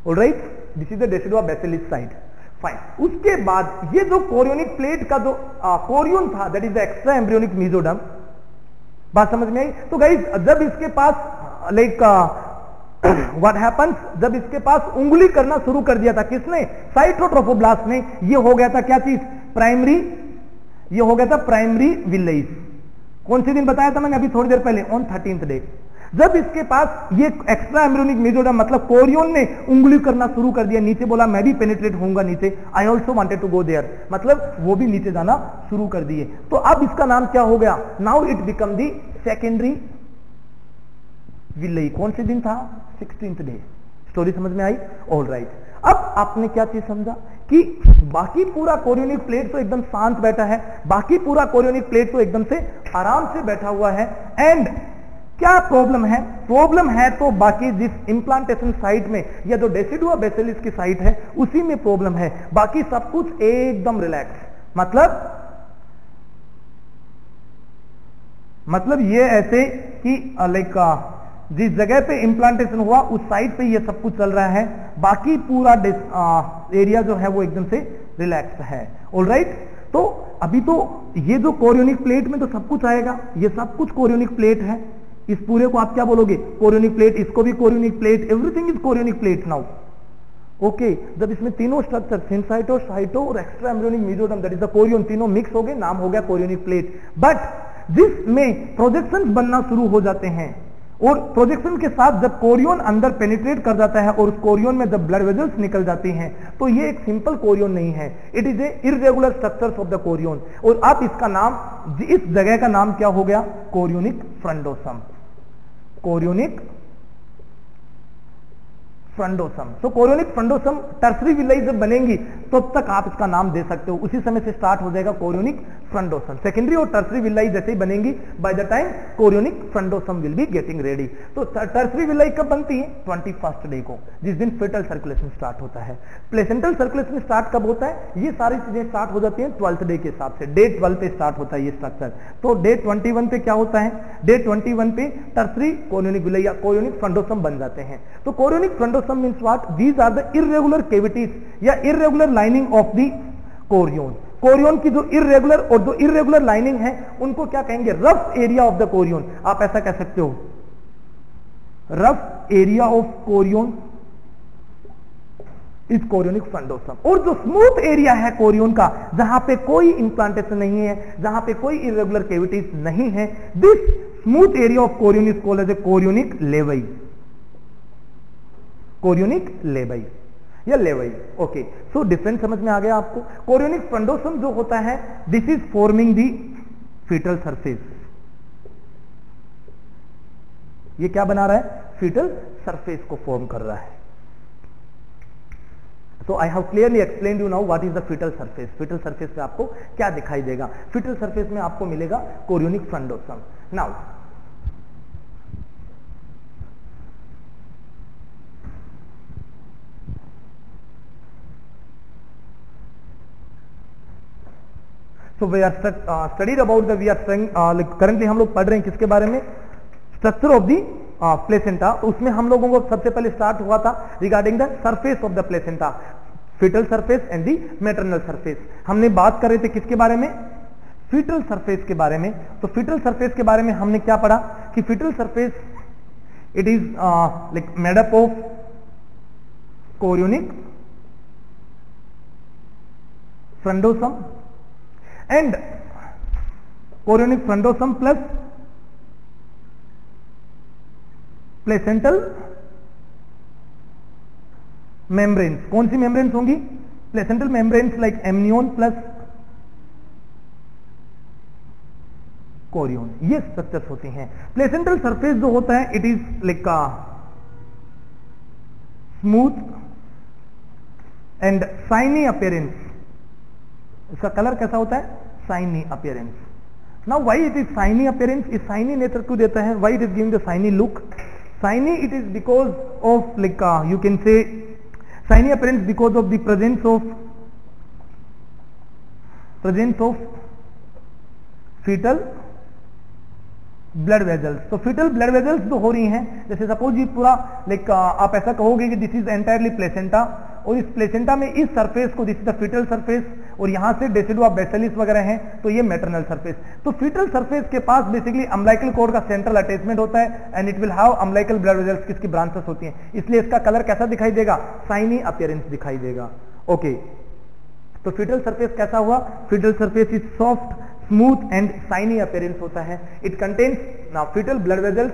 Speaker 1: Alright, this is the decidua basalis site. Fine, उसके बाद ये जो कोरियोनिक प्लेट का जो कोरियन था, that is the extra embryonic mesoderm. बात समझ में आई? तो गाइस जब इसके पास लाइक व्हाट हैपेंस, जब इसके पास उंगली करना शुरू कर दिया था किसने, साइटोट्रोफोब्लास्ट ने, ये हो गया था क्या चीज, प्राइमरी, ये हो गया था प्राइमरी विलेज। कौन से दिन बताया था मैंने अभी थोड़ी देर पहले, ऑन 13th डे। जब इसके पास ये एक्स्ट्रा एम्ब्रियोनिक मेसोडर्म मतलब कोरियन ने उंगली करना शुरू कर दिया, नीचे बोला मैं भी पेनिट्रेट होऊंगा नीचे, I also wanted to go there, मतलब वो भी नीचे जाना शुरू कर दिए। तो अब इसका नाम क्या हो गया, now it become the secondary villi. कौन से दिन था, 16th डे। स्टोरी समझ में आई? All right. अब आपने क्या चीज समझा कि बाकी पूरा कोरियोनिक प्लेट तो एकदम शांत बैठा है, बाकी पूरा कोरियोनिक प्लेट तो एकदम से आराम से बैठा हुआ है। एंड क्या प्रॉब्लम है, प्रॉब्लम है तो बाकी जिस इंप्लांटेशन साइट में या जो डेसिडुआ बेसिलिस की साइट है उसी में प्रॉब्लम है, बाकी सब कुछ एकदम रिलैक्स। मतलब ये ऐसे कि लाइक जिस जगह पे इंप्लांटेशन हुआ उस साइट पे ये सब कुछ चल रहा है, बाकी पूरा एरिया जो है वो एकदम से रिलैक्स है। ऑलराइट, तो अभी तो ये जो कोरियोनिक प्लेट में तो सब कुछ आएगा, ये सब कुछ कोरियोनिक प्लेट है, इस पूरे को आप क्या बोलोगे, कोरियोनिक प्लेट, इसको भी chorionic plate, everything is chorionic plate now. Okay, जब इसमें तीनों स्ट्रक्चर सिनसाइटो, साइटो और extra embryonic mesoderm that is the Korean, तीनों मिक्स हो गए, नाम हो गया कोरियोनिक प्लेट। बट जिसमें प्रोजेक्शंस बनना शुरू हो जाते हैं, और प्रोजेक्शन के साथ जब कोरियन अंदर पेनिट्रेट कर जाता है और उस कोरियन में जब ब्लड वेजल्स निकल जाती हैं, तो ये एक सिंपल कोरियन नहीं है, it is a irregular structures of the Korean. और अब इसका नाम, इस जगह का नाम क्या हो गया, कोरियोनिक फ्रंडोसम। Chorionic frondosum. तो कोरियोनिक फ्रंडोसम टर्सरी विलाई जब बनेंगी तो तब तक आप इसका नाम दे सकते हो, उसी समय से स्टार्ट हो जाएगा कोरियोनिक फ्रंडोसम। सेकेंडरी और टर्सरी विलाई जैसे ही बनेंगी, by the time chorionic frondosum will be getting ready. तो टर्सरी विलाई कब बनती है, 21st डे को, जिस दिन फेटल सर्कुलेशन स्टार्ट होता है। प्लेसेंटल सर्कुलेशन स्टार्ट कब होता है, ये सारी चीजें स्टार्ट हो जाती हैं 12th डे के हिसाब से, डे 12 पे स्टार्ट होता है ये स्ट्रक्चर। तो डे 21 पे क्या होता है, डे 21 पे टर्सरी कोरियोनिक विलाई या कोरियोनिक फ्रंडोसम बन जाते हैं। तो chorionic frondosum means what, these are the irregular cavities या irregular lining of the Korean. Korean की जो इरेगुलर और जो इरेगुलर लाइनिंग है उनको क्या कहेंगे, rough area of the Korean. आप ऐसा कह सकते हो, rough area of chorion is chorionic frondosum. और जो स्मूथ एरिया है कोरियन का, जहां पे कोई इंप्लांटेशन नहीं है, जहां पे कोई इरेगुलर कैविटीज नहीं है, this smooth area of chorion is called as a chorionic laeve. Chorionic laeve या लेवई। ओके, सो डिफरेंस समझ में आ गया आपको। कोरियोनिक फ्रंडोसम जो होता है, this is forming the fetal surface. ये क्या बना रहा है, फीटल सरफेस को फॉर्म कर रहा है। तो I have clearly explain you now what is the fetal surface. Fetal surface पे आपको क्या दिखाई देगा, फीटल सरफेस में आपको मिलेगा chorionic frondosum. Now So we are studied about the, we are studying currently हम लोग पढ़ रहे हैं किसके बारे में, स्ट्रक्चर ऑफ दी प्लेसेंटा। उसमें हम लोगों को सबसे पहले स्टार्ट हुआ था regarding the surface of the placenta, fetal surface and the maternal surface. हमने बात कर रहे थे किसके बारे में, फीटल सरफेस के बारे में। तो फीटल सरफेस के बारे में हमने क्या पढ़ा कि fetal surface it is like made up of chorionic frondosum and chorionic frondosum plus placental membranes. कौन सी मेम्ब्रेन्स होंगी, placental membranes like amnion plus chorion, ये स्ट्रक्चर्स होती हैं। प्लेसेंटल सरफेस जो होता है it is like smooth and shiny appearance. इसका कलर कैसा होता है? Shiny appearance. Now why it is shiny appearance? इस शाइनी नेचर क्यों देता है? Why it is giving the shiny look? Shiny it is because of like you can say shiny appearance because of the presence of fetal blood vessels. तो फीटल ब्लड वेजल्स जो हो रही हैं, जैसे सपोज ये पूरा लाइक आप ऐसा कहोगे कि दिस इज एंटायरली प्लेसेंटा, और इस प्लेसेंटा में इस सरफेस को this is the fetal surface, और यहां से डेसिडुआ बेसिलिस वगैरह हैं, तो ये मैटरनल सरफेस। तो फीटल सरफेस के पास बेसिकली अम्बिलिकल कॉर्ड का सेंट्रल अटैचमेंट होता है and it will have umbilical blood vessels, किसकी ब्रांचेस होती हैं, इसलिए इसका कलर कैसा दिखाई देगा? शाइनी अपीयरेंस दिखाई देगा। ओके, तो फीटल सरफेस कैसा हुआ? Fetal surface is soft, smooth and shiny appearance होता है। It contains now fetal blood vessels,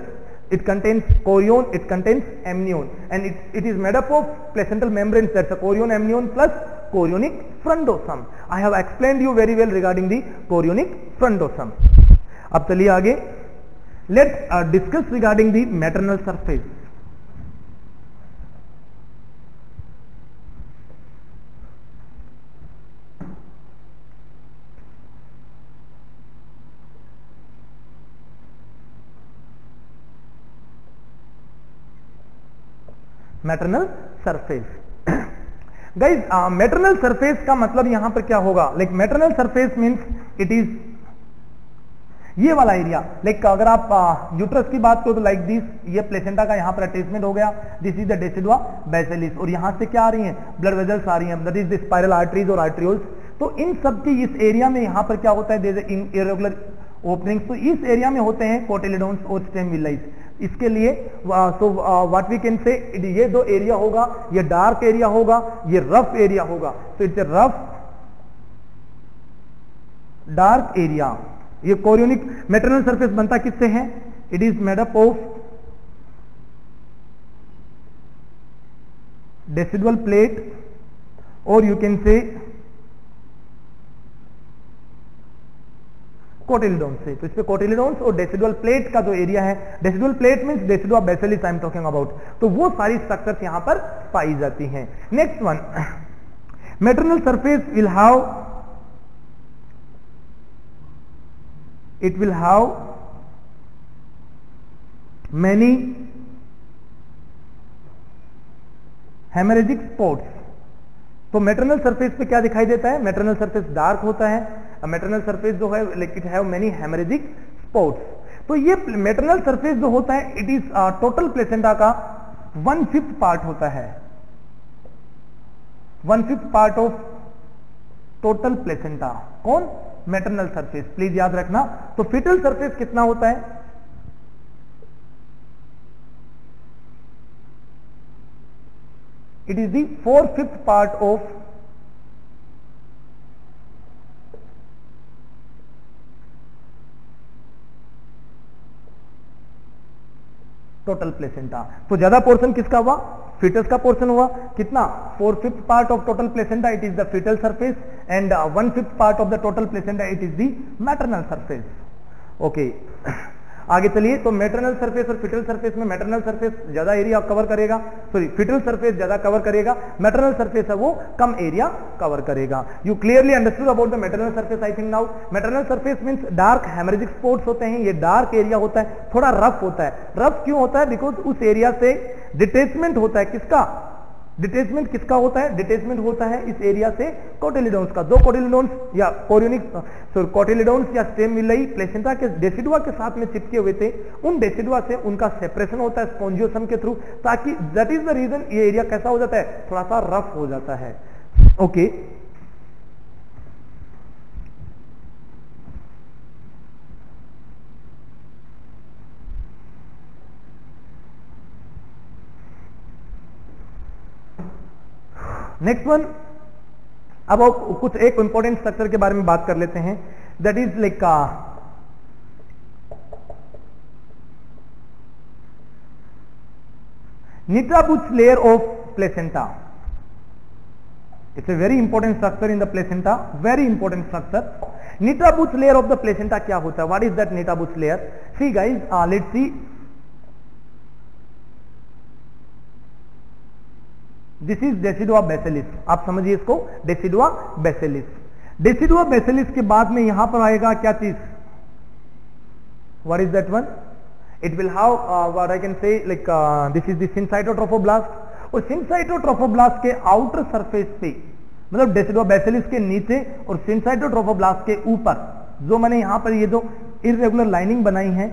Speaker 1: it contains chorion, it contains amnion, and it is made up of placental membranes, that's a chorion amnion plus chorionic frondosome. I have explained you very well regarding the chorionic frondosome. अब चलिए आगे, let's discuss regarding the maternal surface. Maternal surface. Guys maternal surface का मतलब यहां पर क्या होगा? Like maternal surface means it is ये वाला एरिया। लाइक अगर आप यूट्रस की बात करो तो लाइक दिस, ये प्लेसेंटा का यहां पर अटैचमेंट हो गया, दिस इज द डेसिडुआ बेसिलिस, और यहां से क्या आ रही हैं? ब्लड वेजल्स आ रही हैं, that is the spiral arteries और आर्ट्रियोल्स। तो इन सब की इस एरिया में यहां पर क्या होता है? देयर इज इरेगुलर ओपनिंग्स, तो इस एरिया में होते हैं कोटिलिडोन्स और स्टेम विलाइज। इसके लिए so what we can say, ये जो एरिया होगा ये डार्क एरिया होगा, ये रफ एरिया होगा, तो it's a rough dark area. ये कोरियोनिक मैटरनल सरफेस बनता किससे है? It is made up of decidual plate और यू कैन से कोटिलिडोन्स से। तो इस पे कोटिलिडोन्स और डेसिडुअल प्लेट का जो एरिया है, decidual plate means decidua basalis I am talking about, तो वो सारी स्ट्रक्चर्स यहां पर पाई जाती हैं। Next one, maternal surface will have, it will have many haemorrhagic spots. तो मैटरनल सरफेस पे क्या दिखाई देता है? मैटरनल सरफेस डार्क होता है, मैटरनल सरफेस जो है like it have many haemorrhagic spots. तो ये मैटरनल सरफेस जो होता है इट इज टोटल प्लेसेंटा का 1/5 पार्ट होता है, 1/5 पार्ट ऑफ टोटल प्लेसेंटा। कौन? मैटरनल सरफेस, प्लीज याद रखना। तो फीटल सरफेस कितना होता है? It is the 4/5 part of total placenta. तो ज्यादा पोर्शन किसका हुआ? फीटस का पोर्शन हुआ। कितना? 4/5 part of total placenta it is the fetal surface and 1/5 part of the total placenta it is the maternal surface. Okay, आगे चलिए। तो मैटरनल सरफेस और फीटल सरफेस में मैटरनल सरफेस ज्यादा एरिया कवर करेगा, सॉरी फीटल सरफेस ज्यादा कवर करेगा, मैटरनल सरफेस है वो कम एरिया कवर करेगा। You clearly understood about the maternal surface I think now. Maternal surface means dark haemorrhagic spots होते हैं, ये डार्क एरिया होता है, थोड़ा रफ होता है। रफ क्यों होता है? बिकॉज उस एरिया से डिटेचमेंट होता है। किसका डिटेचमेंट? किसका होता है डिटेचमेंट? होता है इस एरिया से कोटिलिडोन्स का। दो कोटिलिडोन्स या कोरियोनिक कोटिलिडोन्स या स्टेम विलाई प्लेसेंटा के डेसिडुआ के साथ में चिपके हुए थे, उन डेसिडुआ से उनका सेपरेशन होता है स्पोंजियोसम के थ्रू, ताकि दैट इज द रीजन ये एरिया कैसा हो जाता है? थोड़ा सा रफ हो जाता है। ओके, नेक्स्ट वन, अब कुछ एक इंपॉर्टेंट स्ट्रक्चर के बारे में बात कर लेते हैं, that is like Nitabuch layer of placenta. It's a very important structure in the placenta, very important structure. Nitabuch layer of the placenta क्या होता है? What is that Nitabuch layer? See guys, let's see, this is decidua basalis. आप समझिए इसको, डेसिडुआ बेसिलिस। डेसिडुआ बेसिलिस के बाद में यहां पर आएगा क्या चीज? What is that one? It will have what I can say like this is the syncytiotrophoblast. और सिनसाइटोट्रोफोब्लास्ट के आउटर सरफेस पे, मतलब डेसिडुआ बेसिलिस के नीचे और सिनसाइटोट्रोफोब्लास्ट के ऊपर, जो मैंने यहां पर ये जो इररेगुलर लाइनिंग बनाई है,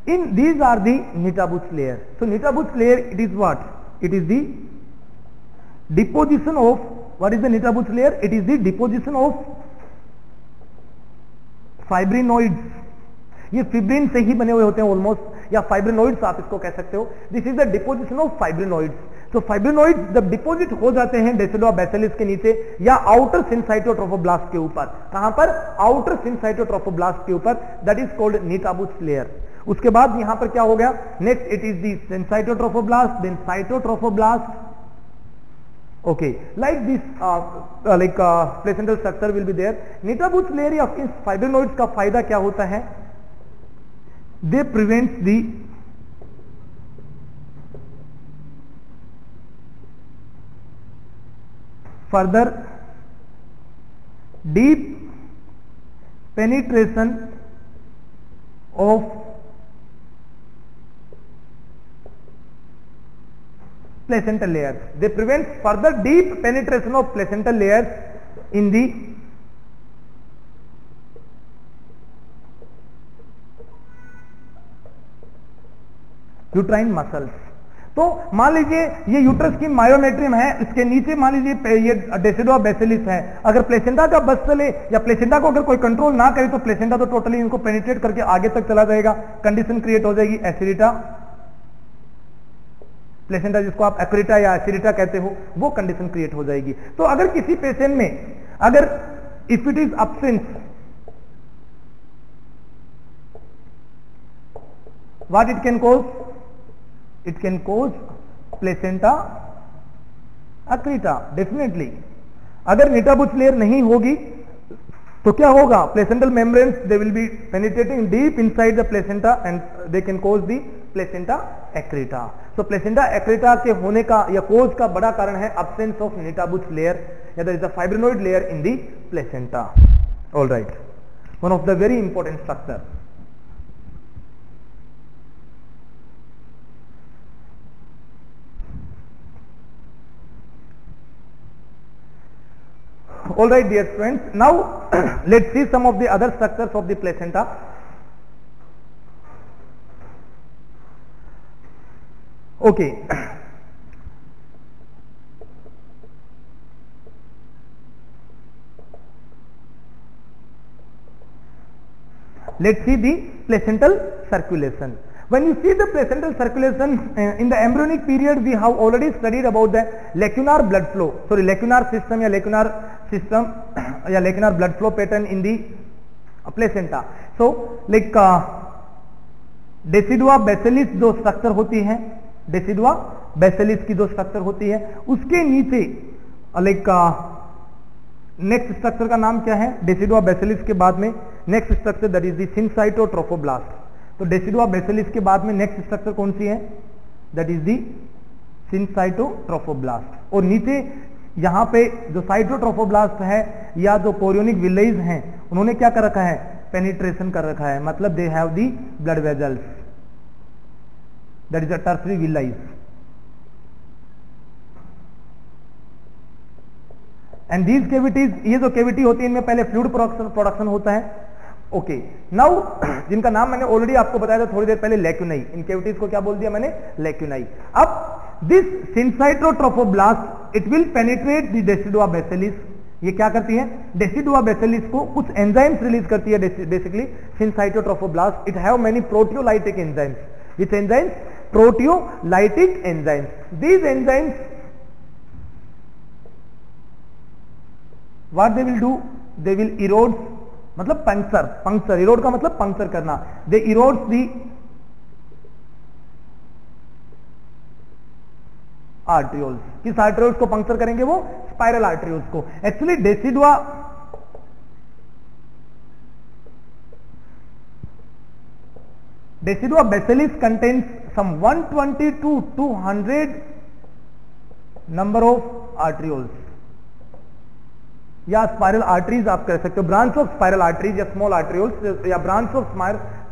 Speaker 1: in these are the Nitabuch layer. So Nitabuch layer, it is what? It is the deposition of, what is the Nictabooch layer? It is the deposition of fibrinoids. ये फिब्रिन से ही बने हुए होते हैं ऑलमोस्ट, या फाइब्रिनोइड्स आप इसको कह सकते हो। This is the deposition of fibrinoids. तो फाइब्रिनोइड्स जब डिपोजिट हो जाते हैं डेसिडुआ बेसिलिस के नीचे या आउटर सिनसाइटोट्रोफोब्लास्ट के ऊपर, कहां पर? आउटर सिनसाइटोट्रोफोब्लास्ट के ऊपर, that is called Nitabuch layer. उसके बाद यहां पर क्या हो गया? Next it is the syncytiotrophoblast, then cytotrophoblast. Okay, like this placental structure will be there. Nictabooch layer या fibrinoids का फायदा क्या होता है? They prevent the further deep penetration of placental layers. They prevent further deep penetration of placental layers in the uterine muscles. तो मान लीजिए ये यूट्रस की मायोमेट्रियम है, इसके नीचे मान लीजिए ये डेसिडुआ बेसिलिस है। अगर प्लेसेंटा का बस चले या प्लेसेंटा को अगर कोई कंट्रोल ना करे तो प्लेसेंटा तो टोटली इनको पेनिट्रेट करके आगे तक चला जाएगा, कंडीशन क्रिएट हो जाएगी एसिडिटा प्लेसेंटा, जिसको आप एक्रिटा या एसिडिटा कहते हो, वो कंडीशन क्रिएट हो जाएगी। तो अगर किसी पेशेंट में अगर if it is absence, what it can cause? It can cause placenta एक्रिटा definitely. अगर नीटाबूच लेयर नहीं होगी तो क्या होगा? Placental membranes they will be penetrating deep inside the placenta and they can cause the placenta एक्रिटा। तो प्लेसेंटा एक्रिटा के होने का या कोज का बड़ा कारण है absence of Nictabooch layer, या there is a fibrinoid layer in the placenta. All right, one of the very important structure. All right, dear friends, now let's see some of the other structures of the placenta. Okay. Let's see the placental circulation. When you see the placental circulation in the embryonic period, we have already studied about the lacunar blood flow, lacunar system या lacunar blood flow pattern in the placenta. So like decidua basalis जो स्ट्रक्चर होती है, डेसिडुआ बेसिलिस की जो स्ट्रक्चर होती है, उसके नीचे लाइक नेक्स्ट स्ट्रक्चर का नाम क्या है? डेसिडुआ बेसिलिस के बाद में next structure that is the syncytiotrophoblast. तो डेसिडुआ बेसिलिस के बाद में नेक्स्ट स्ट्रक्चर कौन सी है? That is the syncytiotrophoblast. और नीचे यहां पे जो साइटोट्रोफोब्लास्ट है या जो कोरियोनिक विलेज हैं, उन्होंने क्या कर रखा है? पेनिट्रेशन कर रखा है, मतलब they have the blood vessels, that is a tertiary विलाइज। And these cavities, ये जो कैविटी होती है इनमें पहले फ्लूइड प्रोडक्शन होता है। ओके, नाउ जिनका नाम मैंने ऑलरेडी आपको बताया था थोड़ी देर पहले, लेक्यूनाई। इन कैविटीज को क्या बोल दिया मैंने? लेक्यूनाई। अब this syncytiotrophoblast it will penetrate the decidua basalis. ये क्या करती है? डेसिडुआ बेसिलिस को कुछ एंजाइम्स रिलीज करती है basically syncytiotrophoblast. It have many proteolytic enzymes. Which enzymes? Proteolytic enzymes. These enzymes what they will do? They will Erode, मतलब पंक्चर, इरोड का मतलब पंक्चर करना। दे इरोड्स दी आर्ट्रियोल्स। किस आर्ट्रियोल्स को पंक्चर करेंगे? वो स्पाइरल आर्ट्रियोल्स को। Actually decidua Decidua basalis contains some 120 to 200 number of arterioles या स्पाइरल आर्टरीज आप कह सकते हो, ब्रांच ऑफ स्पाइरल आर्टरीज या स्मॉल आर्टरियोल्स या ब्रांच ऑफ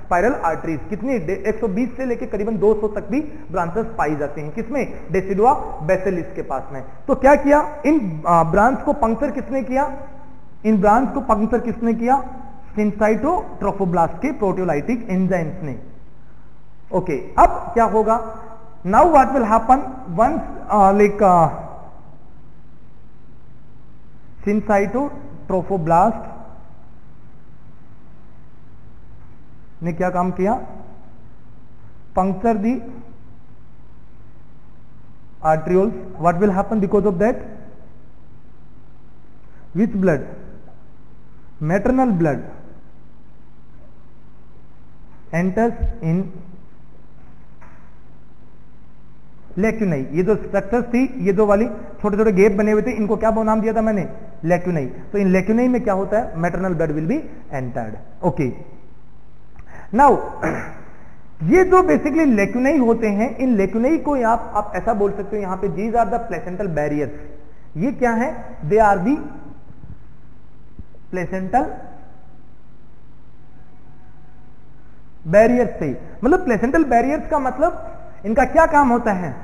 Speaker 1: स्पाइरल आर्टरीज। कितनी 120 से लेकर करीबन 200 तक भी ब्रांचेस पाई जाती हैं, किसमें? डेसिडुआ बेसिलिस के पास में। तो क्या किया, इन ब्रांच को पंक्चर किसने किया? इन ब्रांच को पंक्चर किसने किया? सिनसाइटोट्रोफोब्लास्ट के प्रोटियोलाइटिक एंजाइम्स ने। ओके, अब क्या होगा? Now what will happen once like syncytiotrophoblast ने क्या काम किया? Puncture the arterioles. What will happen because of that? Which blood? Maternal blood enters in lacunae. ये जो स्ट्रक्चर्स थी, ये जो वाली छोटे छोटे गेप बने हुए थे, इनको क्या नाम दिया था मैंने? लेक्यूनाई। तो इन लेक्यूनाई में क्या होता है? Maternal blood will be entered. Okay, now ये जो बेसिकली लेक्यूनाई होते हैं, इन लेक्यूनाई को आप ऐसा बोल सकते हो यहां पे, these are the placental barriers. ये क्या है? They are the placental barriers से, मतलब प्लेसेंटल बैरियर्स का मतलब इनका क्या काम होता है?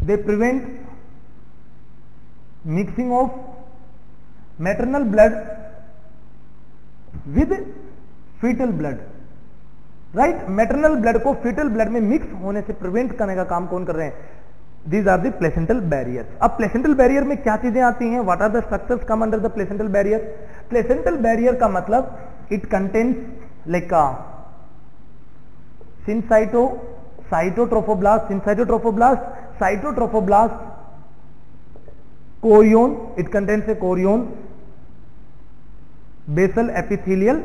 Speaker 1: They prevent mixing of maternal blood with fetal blood, right? Maternal blood को फीटल ब्लड में मिक्स होने से प्रिवेंट करने का काम कौन कर रहे हैं? These are the placental barriers. अब प्लेसेंटल बैरियर में क्या चीजें आती हैं? What are the structures come under the placental barrier? Placental barrier का मतलब it contains like cytotrophoblast, chorion, it contains a chorion, basal epithelial,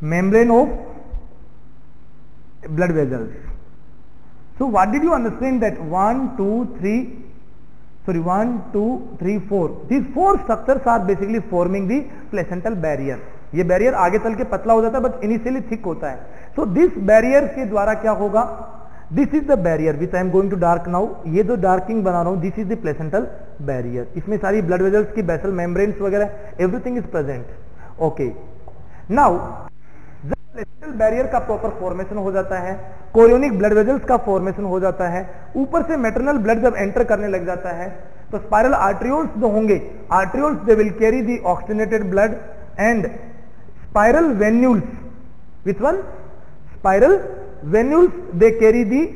Speaker 1: membrane of blood vessels. So what did you understand that 1, 2, 3, 4, these 4 structures are basically forming the placental barrier. ये बैरियर आगे चल के पतला हो जाता है, बट इनिशियली थिक होता है। So this barrier के द्वारा क्या होगा? This is the barrier which I am going to dark now. ये जो डार्किंग बना रहा हूं, this is the placental barrier. इसमें सारी blood vessels की basal membranes वगैरह everything is present. Okay. Now placental barrier का प्रॉपर फॉर्मेशन हो जाता है, कोरियोनिक ब्लड वेजल्स का फॉर्मेशन हो जाता है, ऊपर से मैटरनल ब्लड जब एंटर करने लग जाता है तो स्पाइरल आर्टरियोल्स जो होंगे, arterioles they will carry the oxygenated blood and spiral venules, which one? Spiral venules they carry the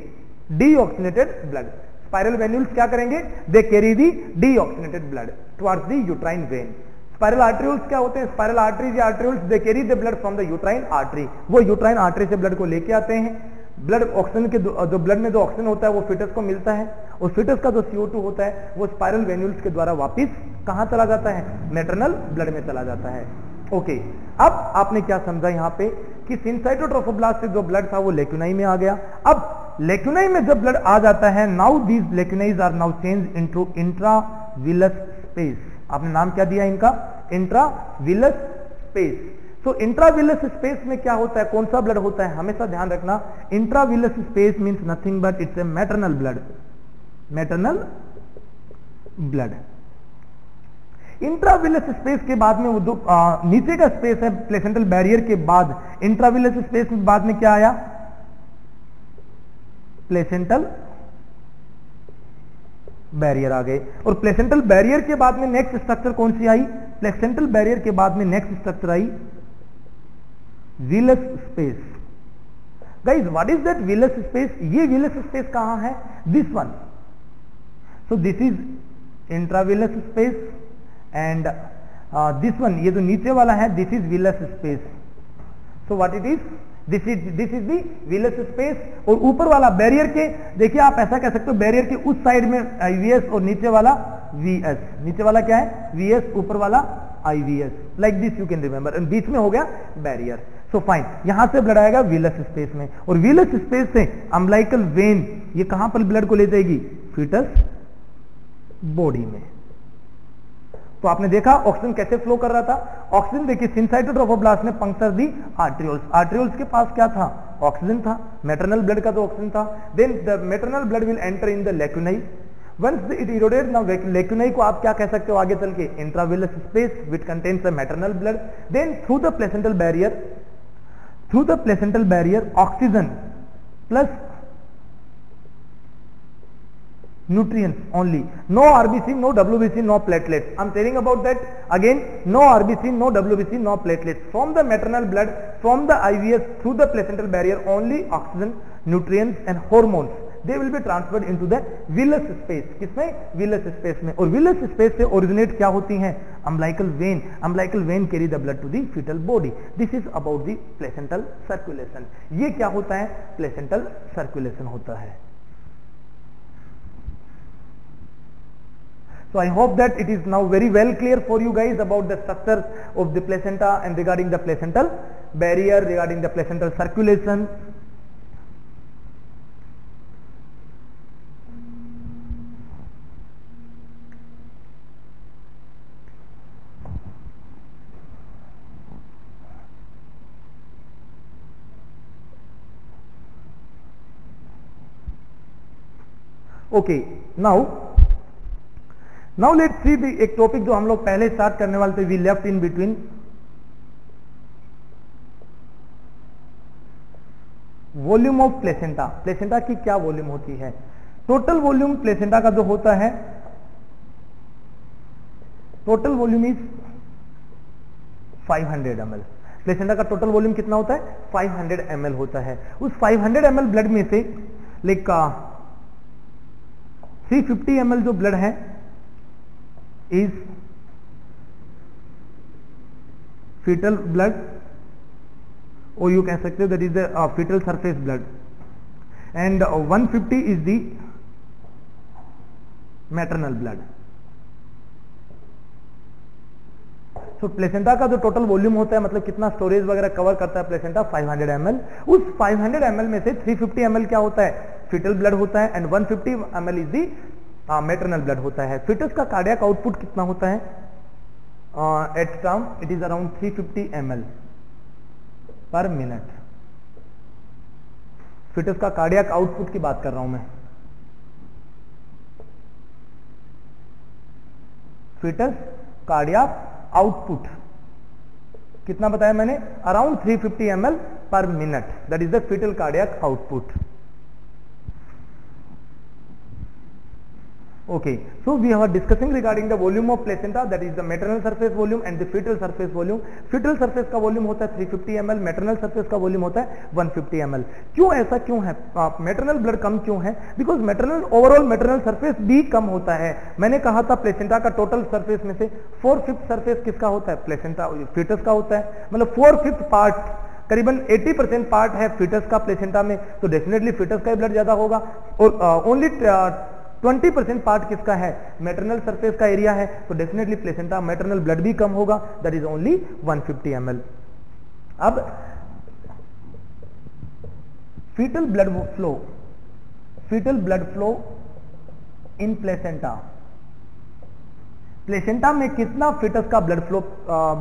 Speaker 1: deoxygenated blood. Spiral venules क्या करेंगे? They carry the deoxygenated blood towards the uterine when. Spiral arterioles क्या होते हैं? स्पाइरल आर्टरीज या arterioles they carry the blood from the uterine artery. वो यूट्राइन आर्टरी से ब्लड को लेके आते हैं। ब्लड ऑक्सीजन के जो ब्लड में जो ऑक्सीजन होता है वो फीटस को मिलता है, और फीटस का जो CO2 होता है वो स्पाइरल वेन्यूल्स के द्वारा वापस कहां चला जाता है? मैटरनल ब्लड में चला जाता है। ओके, अब आपने क्या समझा यहां पे कि सिनसाइटोट्रोफोब्लास्ट से जो ब्लड था वो लेक्यूनाई में आ गया। अब लेक्यूनाई में जब ब्लड आ जाता है, now these lacunaes are now change into intravillous space. आपने नाम क्या दिया इनका? Intravillous space. तो इंट्राविलस स्पेस में क्या होता है? कौन सा ब्लड होता है? हमेशा ध्यान रखना, intravillous space means nothing but it's a maternal blood. Maternal blood. Intravillous space के बाद में वो जो नीचे का स्पेस है प्लेसेंटल बैरियर के बाद, इंट्राविलस स्पेस में बाद में क्या आया? प्लेसेंटल बैरियर आ गए। और प्लेसेंटल बैरियर के बाद में नेक्स्ट स्ट्रक्चर कौन सी आई? प्लेसेंटल बैरियर के बाद में next structure I villous space. Guys, what is that villous space? ये विलस स्पेस कहां है? This one. So this is intravillous space and this one, ये जो नीचे वाला है, this is villous space. So what it is? This is the villous space. और ऊपर वाला बैरियर के, देखिए आप ऐसा कह सकते हो, बैरियर के उस साइड में IVS और नीचे वाला VS। नीचे वाला क्या है? VS, ऊपर वाला IVS। Like this you can remember, and बीच में हो गया बैरियर। सो फाइन, यहां से ब्लड आएगा विलस स्पेस में, और विलस स्पेस से अम्बिलिकल वेन ये कहां पर ब्लड को ले जाएगी? फीटस बॉडी में। तो आपने देखा ऑक्सीजन कैसे फ्लो कर रहा था, ऑक्सीजन देखिए सिनसाइटोट्रोफोब्लास्ट ने पंक्चर दी आर्ट्रियोल्स, आर्ट्रियोल्स के पास क्या था, ऑक्सीजन था, मैटरनल ब्लड का तो ऑक्सीजन था, then the maternal blood will enter in the lacunae, once it eroded now lacunae को आप क्या कह सकते हो आगे चल के, intravillous space which contains the maternal blood, then through the placental barrier oxygen plus nutrients only, no RBC, no WBC, no platelets. I'm telling about that again, no RBC, no WBC, no platelets. From the maternal blood, from the IVS through the placental barrier, only oxygen, nutrients and hormones, they will be transferred into the villus space. किसमें, villus space में, और villus space से originate क्या होती हैं, umbilical vein carry the blood to the fetal body. This is about the placental circulation. ये क्या होता है, placental circulation होता है. So I hope that it is now very well clear for you guys about the structure of the placenta and regarding the placental barrier, regarding the placental circulation. Okay, now let's see the एक टॉपिक जो हम लोग पहले स्टार्ट करने वाले थे, we left in between, volume of placenta. Placenta की क्या वॉल्यूम होती है, टोटल वॉल्यूम प्लेसेंटा का जो होता है, total volume is 500 ml. Placenta का टोटल वॉल्यूम कितना होता है, 500 ml होता है. उस 500 ml ब्लड में से लाइक 350 ml जो ब्लड है is fetal blood, or you can say that is the fetal surface blood, and 150 is the maternal blood. तो प्लेसेंटा का जो टोटल वॉल्यूम होता है, मतलब कितना स्टोरेज वगैरह कवर करता है प्लेसेंटा, 500 ml. उस 500 ml में से 350 ml क्या होता है, फीटल ब्लड होता है, and 150 ml is the maternal blood होता है. फिटस का कार्डियक आउटपुट कितना होता है, at term it is around 350 ml per minute. Fetus का कार्डियक आउटपुट की बात कर रहा हूं मैं, फिटस कार्डियक आउटपुट कितना बताया मैंने, around 350 ml per minute, that is the fetal cardiac output. Okay, so we are discussing regarding the volume of placenta, that is the maternal surface volume and the fetal surface volume. Fetal surface का वॉल्यूम होता है 350 ml, maternal surface का वॉल्यूम होता है 150 ml. क्यों ऐसा क्यों है, maternal ब्लड कम क्यों है, because maternal overall maternal surface भी कम होता है. मैंने कहा था प्लेसेंटा का टोटल सरफेस में से 4/5 सरफेस किसका होता है, प्लेसेंटा फिटस का होता है, मतलब 4/5 पार्ट, करीबन 80% पार्ट है फिटस का प्लेसेंटा में, तो डेफिनेटली फिटस का ही ब्लड ज्यादा होगा. और ओनली 20% पार्ट किसका है, मैटरनल सरफेस का एरिया है, तो डेफिनेटली प्लेसेंटा मैटरनल ब्लड भी कम होगा, दैट इज ओनली 150 ml. अब fetal blood flow in placenta, placenta में कितना फिटस का ब्लड फ्लो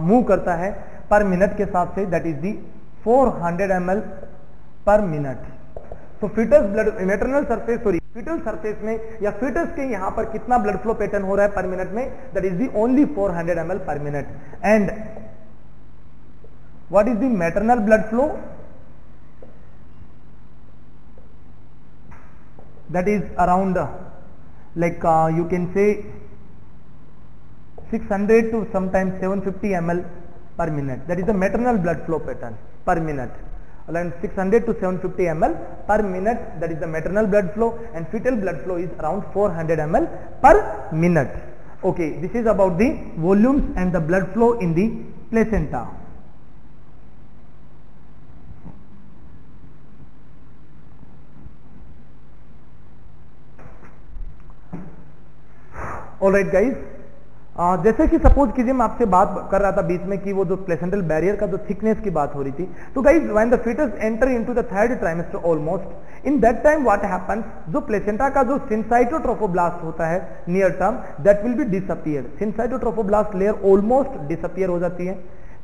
Speaker 1: मूव करता है पर मिनट के हिसाब से, that is the 400 ml per minute. तो fetus blood maternal surface, sorry fetal surface में या फिटस के यहां पर कितना ब्लड फ्लो पैटर्न हो रहा है पर मिनट में, that is the only 400 ml per minute. And what is the maternal blood flow, that is around like you can से 600 to sometimes 750 ml per minute, that is the maternal blood flow pattern per minute. Around 600 to 750 ml per minute, that is the maternal blood flow, and fetal blood flow is around 400 ml per minute. Okay, this is about the volumes and the blood flow in the placenta. All right guys, जैसे कि सपोज कीजिए मैं आपसे बात कर रहा था बीच में कि वो जो प्लेसेंटल बैरियर का जो थिकनेस की बात हो रही थी, तो guys when the fetus enter into the third trimester almost, in that time what happens, जो प्लेसेंटा का जो सिनसाइटोट्रोफोब्लास्ट होता है near term, that will be disappear. Syncytiotrophoblast layer almost disappear हो जाती है।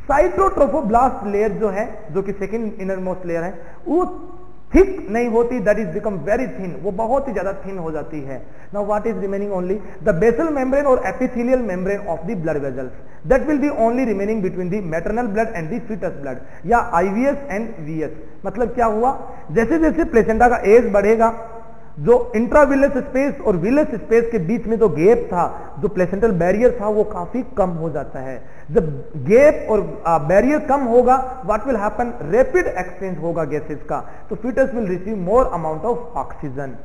Speaker 1: साइटोट्रोफोब्लास्ट लेयर जो है, जो कि सेकंड इनर मोस्ट लेयर है, वो थिक नहीं होती, that is become very thin, वो बहुत ही ज्यादा थिन हो जाती है। Now what is remaining only the basal membrane और epithelial membrane of the blood vessels, that will be only remaining between the maternal blood and the fetus blood, या आईवीएस एंड वीएस। मतलब क्या हुआ, जैसे जैसे प्लेसेंटा का एज बढ़ेगा, जो इंट्राविलस स्पेस और विलस स्पेस के बीच में जो गैप था, जो प्लेसेंटल बैरियर था, वो काफी कम हो जाता है। जब गैप और बैरियर कम होगा, what will happen, rapid exchange होगा गैसेस का, तो fetus will receive more amount of oxygen.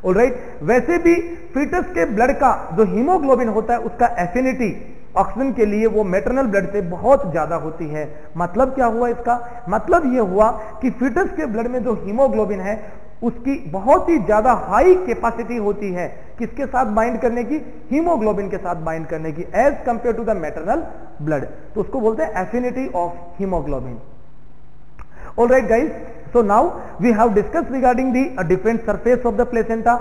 Speaker 1: Alright, वैसे भी फीटस के ब्लड का जो हीमोग्लोबिन होता है, उसका एफिनिटी ऑक्सीजन के लिए वो मैटरनल ब्लड से बहुत ज्यादा होती है। मतलब क्या हुआ इसका, मतलब ये हुआ कि फीटस के ब्लड में जो हीमोग्लोबिन है, उसकी बहुत ही ज्यादा हाई कैपेसिटी होती है किसके साथ बाइंड करने की, हीमोग्लोबिन के साथ बाइंड करने की, as compare to the maternal blood. तो उसको बोलते हैं affinity of haemoglobin. Alright guys, so now we have discussed regarding the different surface of the placenta,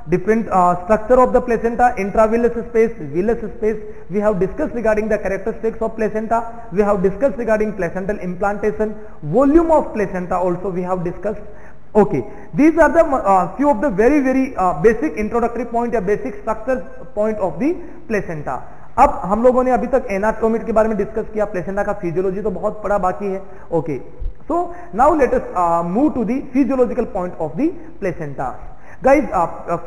Speaker 1: different structure of the placenta, intravillous space, villus space. We have discussed regarding the characteristics of placenta. We have discussed regarding placental implantation, volume of placenta also we have discussed. Okay, these are the few of the very basic introductory point या basic structure point of the placenta. अब हम लोगों ने अभी तक एनाटॉमी के बारे में डिस्कस किया, प्लेसेंटा का फिजियोलॉजी तो बहुत बड़ा बाकी है। Okay, so now let us move to the physiological point of the placenta. Guys,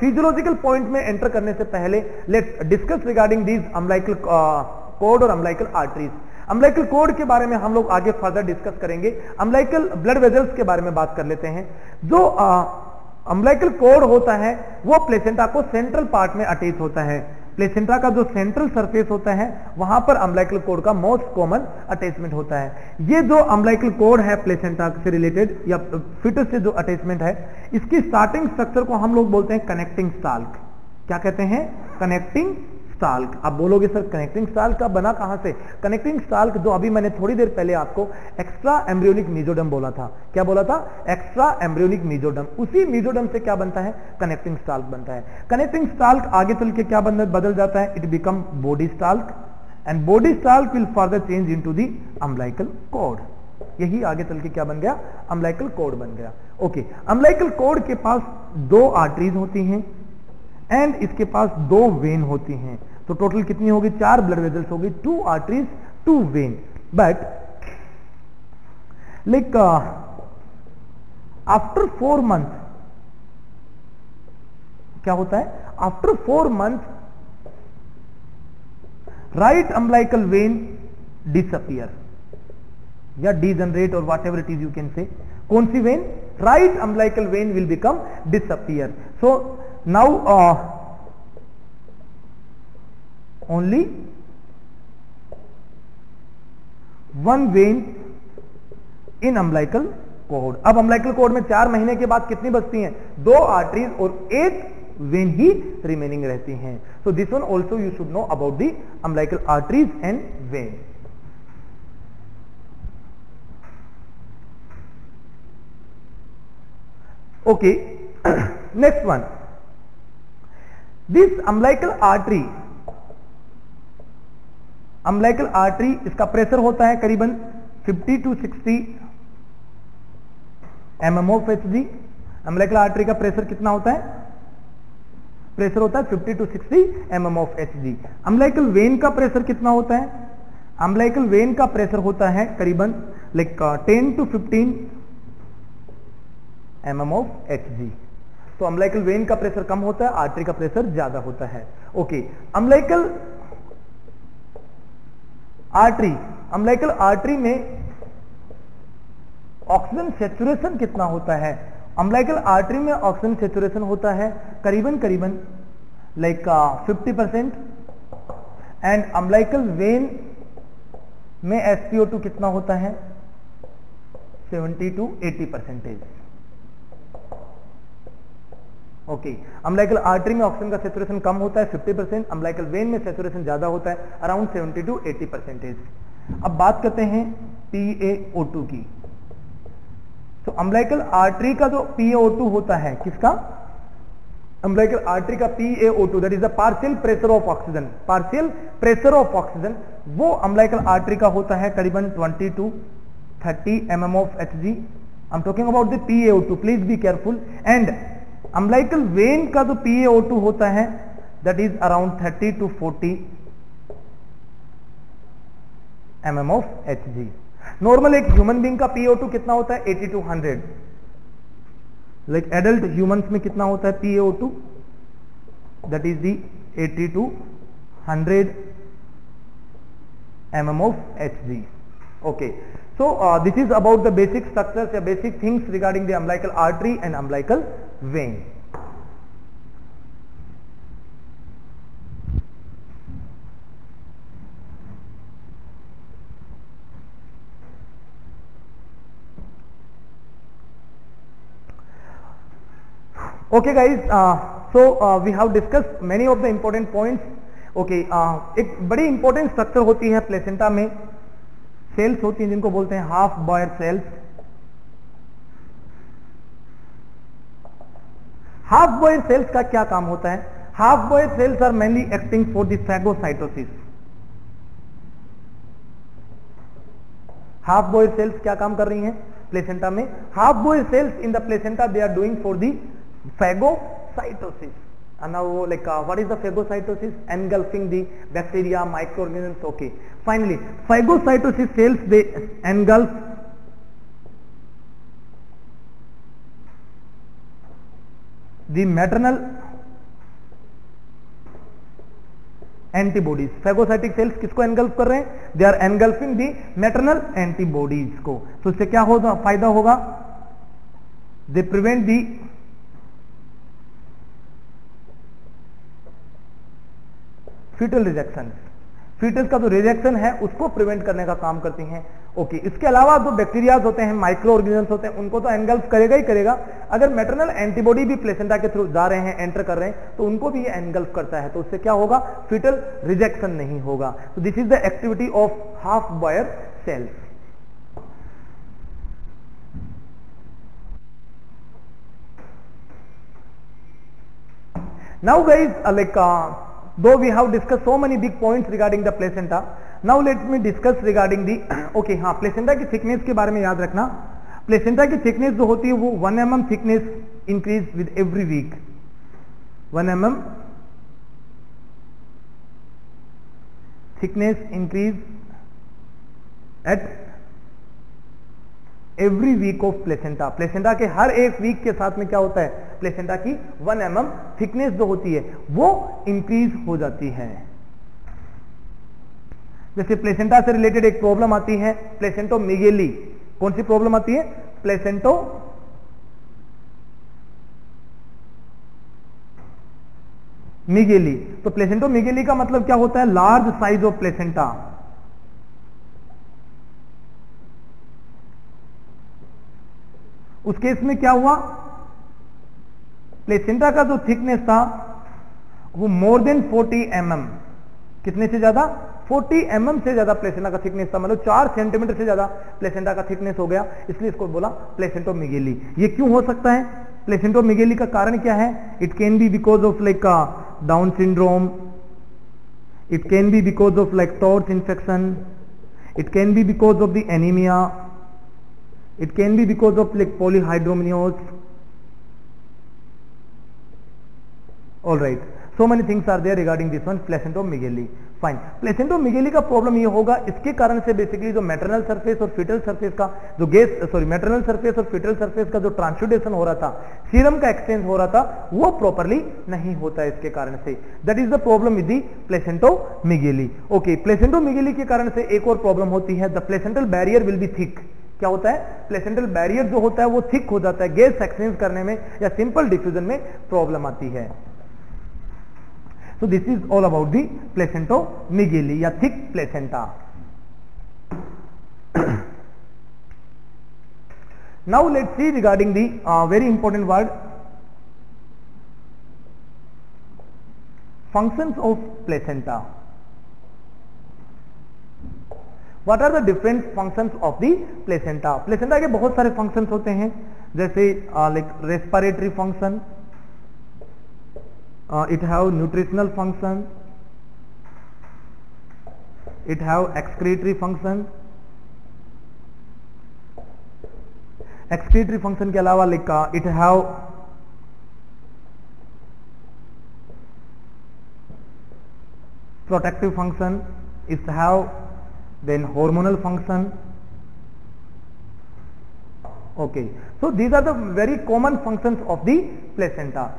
Speaker 1: physiological point में enter करने से पहले let's discuss regarding these umbilical cord और umbilical arteries. अम्बिलिकल कोड के बारे में हम लोग आगे फर्दर डिस्कस करेंगे। अम्बिलिकल ब्लड वेजल्स के बारे में बात कर लेते हैं। जो अम्बिलिकल कोड होता है वो प्लेसेंटा को सेंट्रल पार्ट में अटैच होता है। प्लेसेंटा का जो सेंट्रल सरफेस होता है वहां पर अम्बिलिकल कोड का मोस्ट कॉमन अटैचमेंट होता है। ये जो अम्बिलिकल कोड है प्लेसेंटा से रिलेटेड या फिटस से जो अटैचमेंट है, इसकी स्टार्टिंग स्ट्रक्चर को हम लोग बोलते हैं कनेक्टिंग स्टाल्क। क्या कहते हैं, कनेक्टिंग स्टाल्क। आप बोलोगे सर कनेक्टिंग स्टाल्क का बना कहां से, कनेक्टिंग स्टाल्क जो अभी मैंने थोड़ी देर पहले आपको एक्स्ट्रा एम्ब्रियोनिक मीजोडम बोला था, क्या बोला था, एक्स्ट्रा एम्ब्रियोनिक मीजोडम, उसी मीजोडम से क्या बनता है, कनेक्टिंग स्टाल्क बनता है। कनेक्टिंग स्टाल्क आगे चल के क्या बदल जाता है, it become body stalk and body stalk will further change into the umbilical cord. यही आगे चल के क्या बन गया, अम्बिलिकल कोड बन गया। ओके, अम्बिलिकल कोड के पास 2 आर्टरीज होती हैं एंड इसके पास 2 वेन होती हैं। तो टोटल कितनी होगी, 4 ब्लड वेजल्स होगी, 2 arteries 2 vein. But like after 4 month क्या होता है, after 4 month right umbilical vein disappear या डीजनरेट और whatever it is you can say. कौन सी vein, right umbilical vein will become disappear. So now only one vein in umbilical cord। अब umbilical cord में 4 महीने के बाद कितनी बचती हैं, 2 आर्टरीज और 1 वेन ही रिमेनिंग रहती हैं। so this one also you should know about the umbilical arteries and vein। okay next one, this umbilical artery, इसका प्रेशर होता है करीबन 50 to 60 mm of Hg। Umbilical artery का प्रेशर कितना होता है, प्रेशर होता है 50 to 60 mm of Hg। Umbilical when का प्रेशर कितना होता है, अम्बिलिकल वेन का प्रेशर होता है करीबन like 10 to 15 mm of Hg। तो अम्बिलिकल वेन का प्रेशर कम होता है, आर्टरी का प्रेशर ज्यादा होता है। ओके, अम्बिलिकल आर्टरी में ऑक्सीजन सैचुरेशन कितना होता है, अम्बिलिकल आर्टरी में ऑक्सीजन सैचुरेशन होता है करीबन लाइक 50% एंड अम्बिलिकल वेन में SpO2 कितना होता है, 70 to 80%। ओके, अम्बिलिकल आर्टरी में ऑक्सीजन का सैचुरेशन कम होता है 50%, अम्बिलिकल वेन में सैचुरेशन ज्यादा होता है अराउंड 70 to 80%। अब बात करते हैं PaO2 की। तो अम्बिलिकल आर्टरी का जो PaO2 होता है, किसका? अम्बिलिकल आर्टरी का PaO2 that is the partial pressure of oxygen, partial pressure of oxygen, वो अम्बिलिकल आर्टरी का होता है करीबन 20 to 30 mm of Hg। I'm talking about the PaO2, please be careful। and umbilical when का जो PaO2 होता है that is around 30 to 40 mm of Hg। Normal एक ह्यूमन बीइंग का PaO2 कितना होता है? 80 to 100। लाइक एडल्ट ह्यूमंस में कितना होता है PaO2? That is the 80 to 100 mm of Hg। okay, so this is about the basic structures या basic things regarding the umbilical artery and umbilical vein। okay guys, so we have discussed many of the important points। okay, एक बड़ी इंपॉर्टेंट स्ट्रक्चर होती है प्लेसेंटा में, सेल्स होती हैं जिनको बोलते हैं Hofbauer cells. Hofbauer cells का क्या काम होता है? Hofbauer cells are mainly acting for the phagocytosis. Hofbauer cells क्या काम कर रही हैं प्लेसेंटा में? Hofbauer cells in the placenta they are doing for the phagocytosis। and now like what is the phagocytosis? Engulfing the bacteria, microorganisms। okay, finally phagocytosis cells, they engulf the maternal antibodies। phagocytic cells किसको engulf कर रहे हैं? they are engulfing the maternal antibodies को। तो इससे क्या होगा, फायदा होगा? they prevent the fetal rejection. Fetus का जो रिजेक्शन है उसको प्रिवेंट करने का काम करती हैं। ओके, इसके अलावा जो बैक्टीरियाज होते हैं, माइक्रो ऑर्गेनिजम्स होते हैं, उनको तो एनगल्फ करेगा ही करेगा। अगर मैटरनल एंटीबॉडी भी प्लेसेंटा के थ्रू जा रहे हैं, एंटर कर रहे हैं, तो उनको भी ये एनगल्फ करता है। तो उससे क्या होगा? फीटल रिजेक्शन नहीं होगा। तो this is the activity of Hofbauer cells. Now guys, though we have discussed so many big points regarding the placenta, now let me discuss regarding the okay, हाँ, प्लेसेंटा की थिकनेस के बारे में याद रखना। प्लेसेंटा की थिकनेस जो होती है वो 1 mm thickness increase with every week. 1 mm thickness increase at every week of placenta. Placenta के हर एक वीक के साथ में क्या होता है? प्लेसेंटा की 1 mm थिकनेस जो होती है वो इंक्रीज हो जाती है। जैसे प्लेसेंटा से रिलेटेड एक प्रॉब्लम आती है प्लेसेंटोमेगेली। कौन सी प्रॉब्लम आती है? प्लेसेंटोमेगेली। तो प्लेसेंटोमेगेली का मतलब क्या होता है? Large size of placenta. उस केस में क्या हुआ? प्लेसेंटा का जो थिकनेस था वो मोर देन 40 mm। कितने से ज्यादा? 40 mm से ज्यादा प्लेसेंटा का थिकनेस था, मतलब 4 सेंटीमीटर से ज्यादा प्लेसेंटा का थिकनेस हो गया, इसलिए इसको बोला प्लेसेंटोमेगेली। ये क्यों हो सकता है? प्लेसेंटोमेगेली का कारण क्या है? It can be because of like down syndrome, it can be because of like torch infection, it can be because of the anaemia, it can be because of like polyhydramnios। all right, so many things are there regarding this one placentomegaly। fine, placentomegaly का प्रॉब्लम ये होगा, इसके कारण से बेसिकली जो मैटरनल सरफेस और फीटल सरफेस का जो मैटरनल सरफेस और फीटल सरफेस का जो ट्रांसड्यूसेशन हो रहा था, सीरम का एक्सचेंज हो रहा था, वो प्रॉपरली नहीं होता है इसके कारण से। That is the problem with the placentomegaly. Okay, placentomegaly के कारण से एक और प्रॉब्लम होती है, the placental barrier will be thick. क्या होता है? प्लेसेंटल बैरियर जो होता है वो थिक हो जाता है, गैस एक्सचेंज करने में या सिंपल डिफ्यूजन में प्रॉब्लम आती है। So this is all about the placentomegaly या thick placenta. Now let's see regarding the very important word functions of placenta. What are the different functions of the placenta? Placenta के बहुत सारे functions होते हैं, जैसे like respiratory function, it have nutritional function, it have excretory function. Excretory function के अलावा like it have protective function, it have then hormonal function. Okay, so these are the very common functions of the placenta.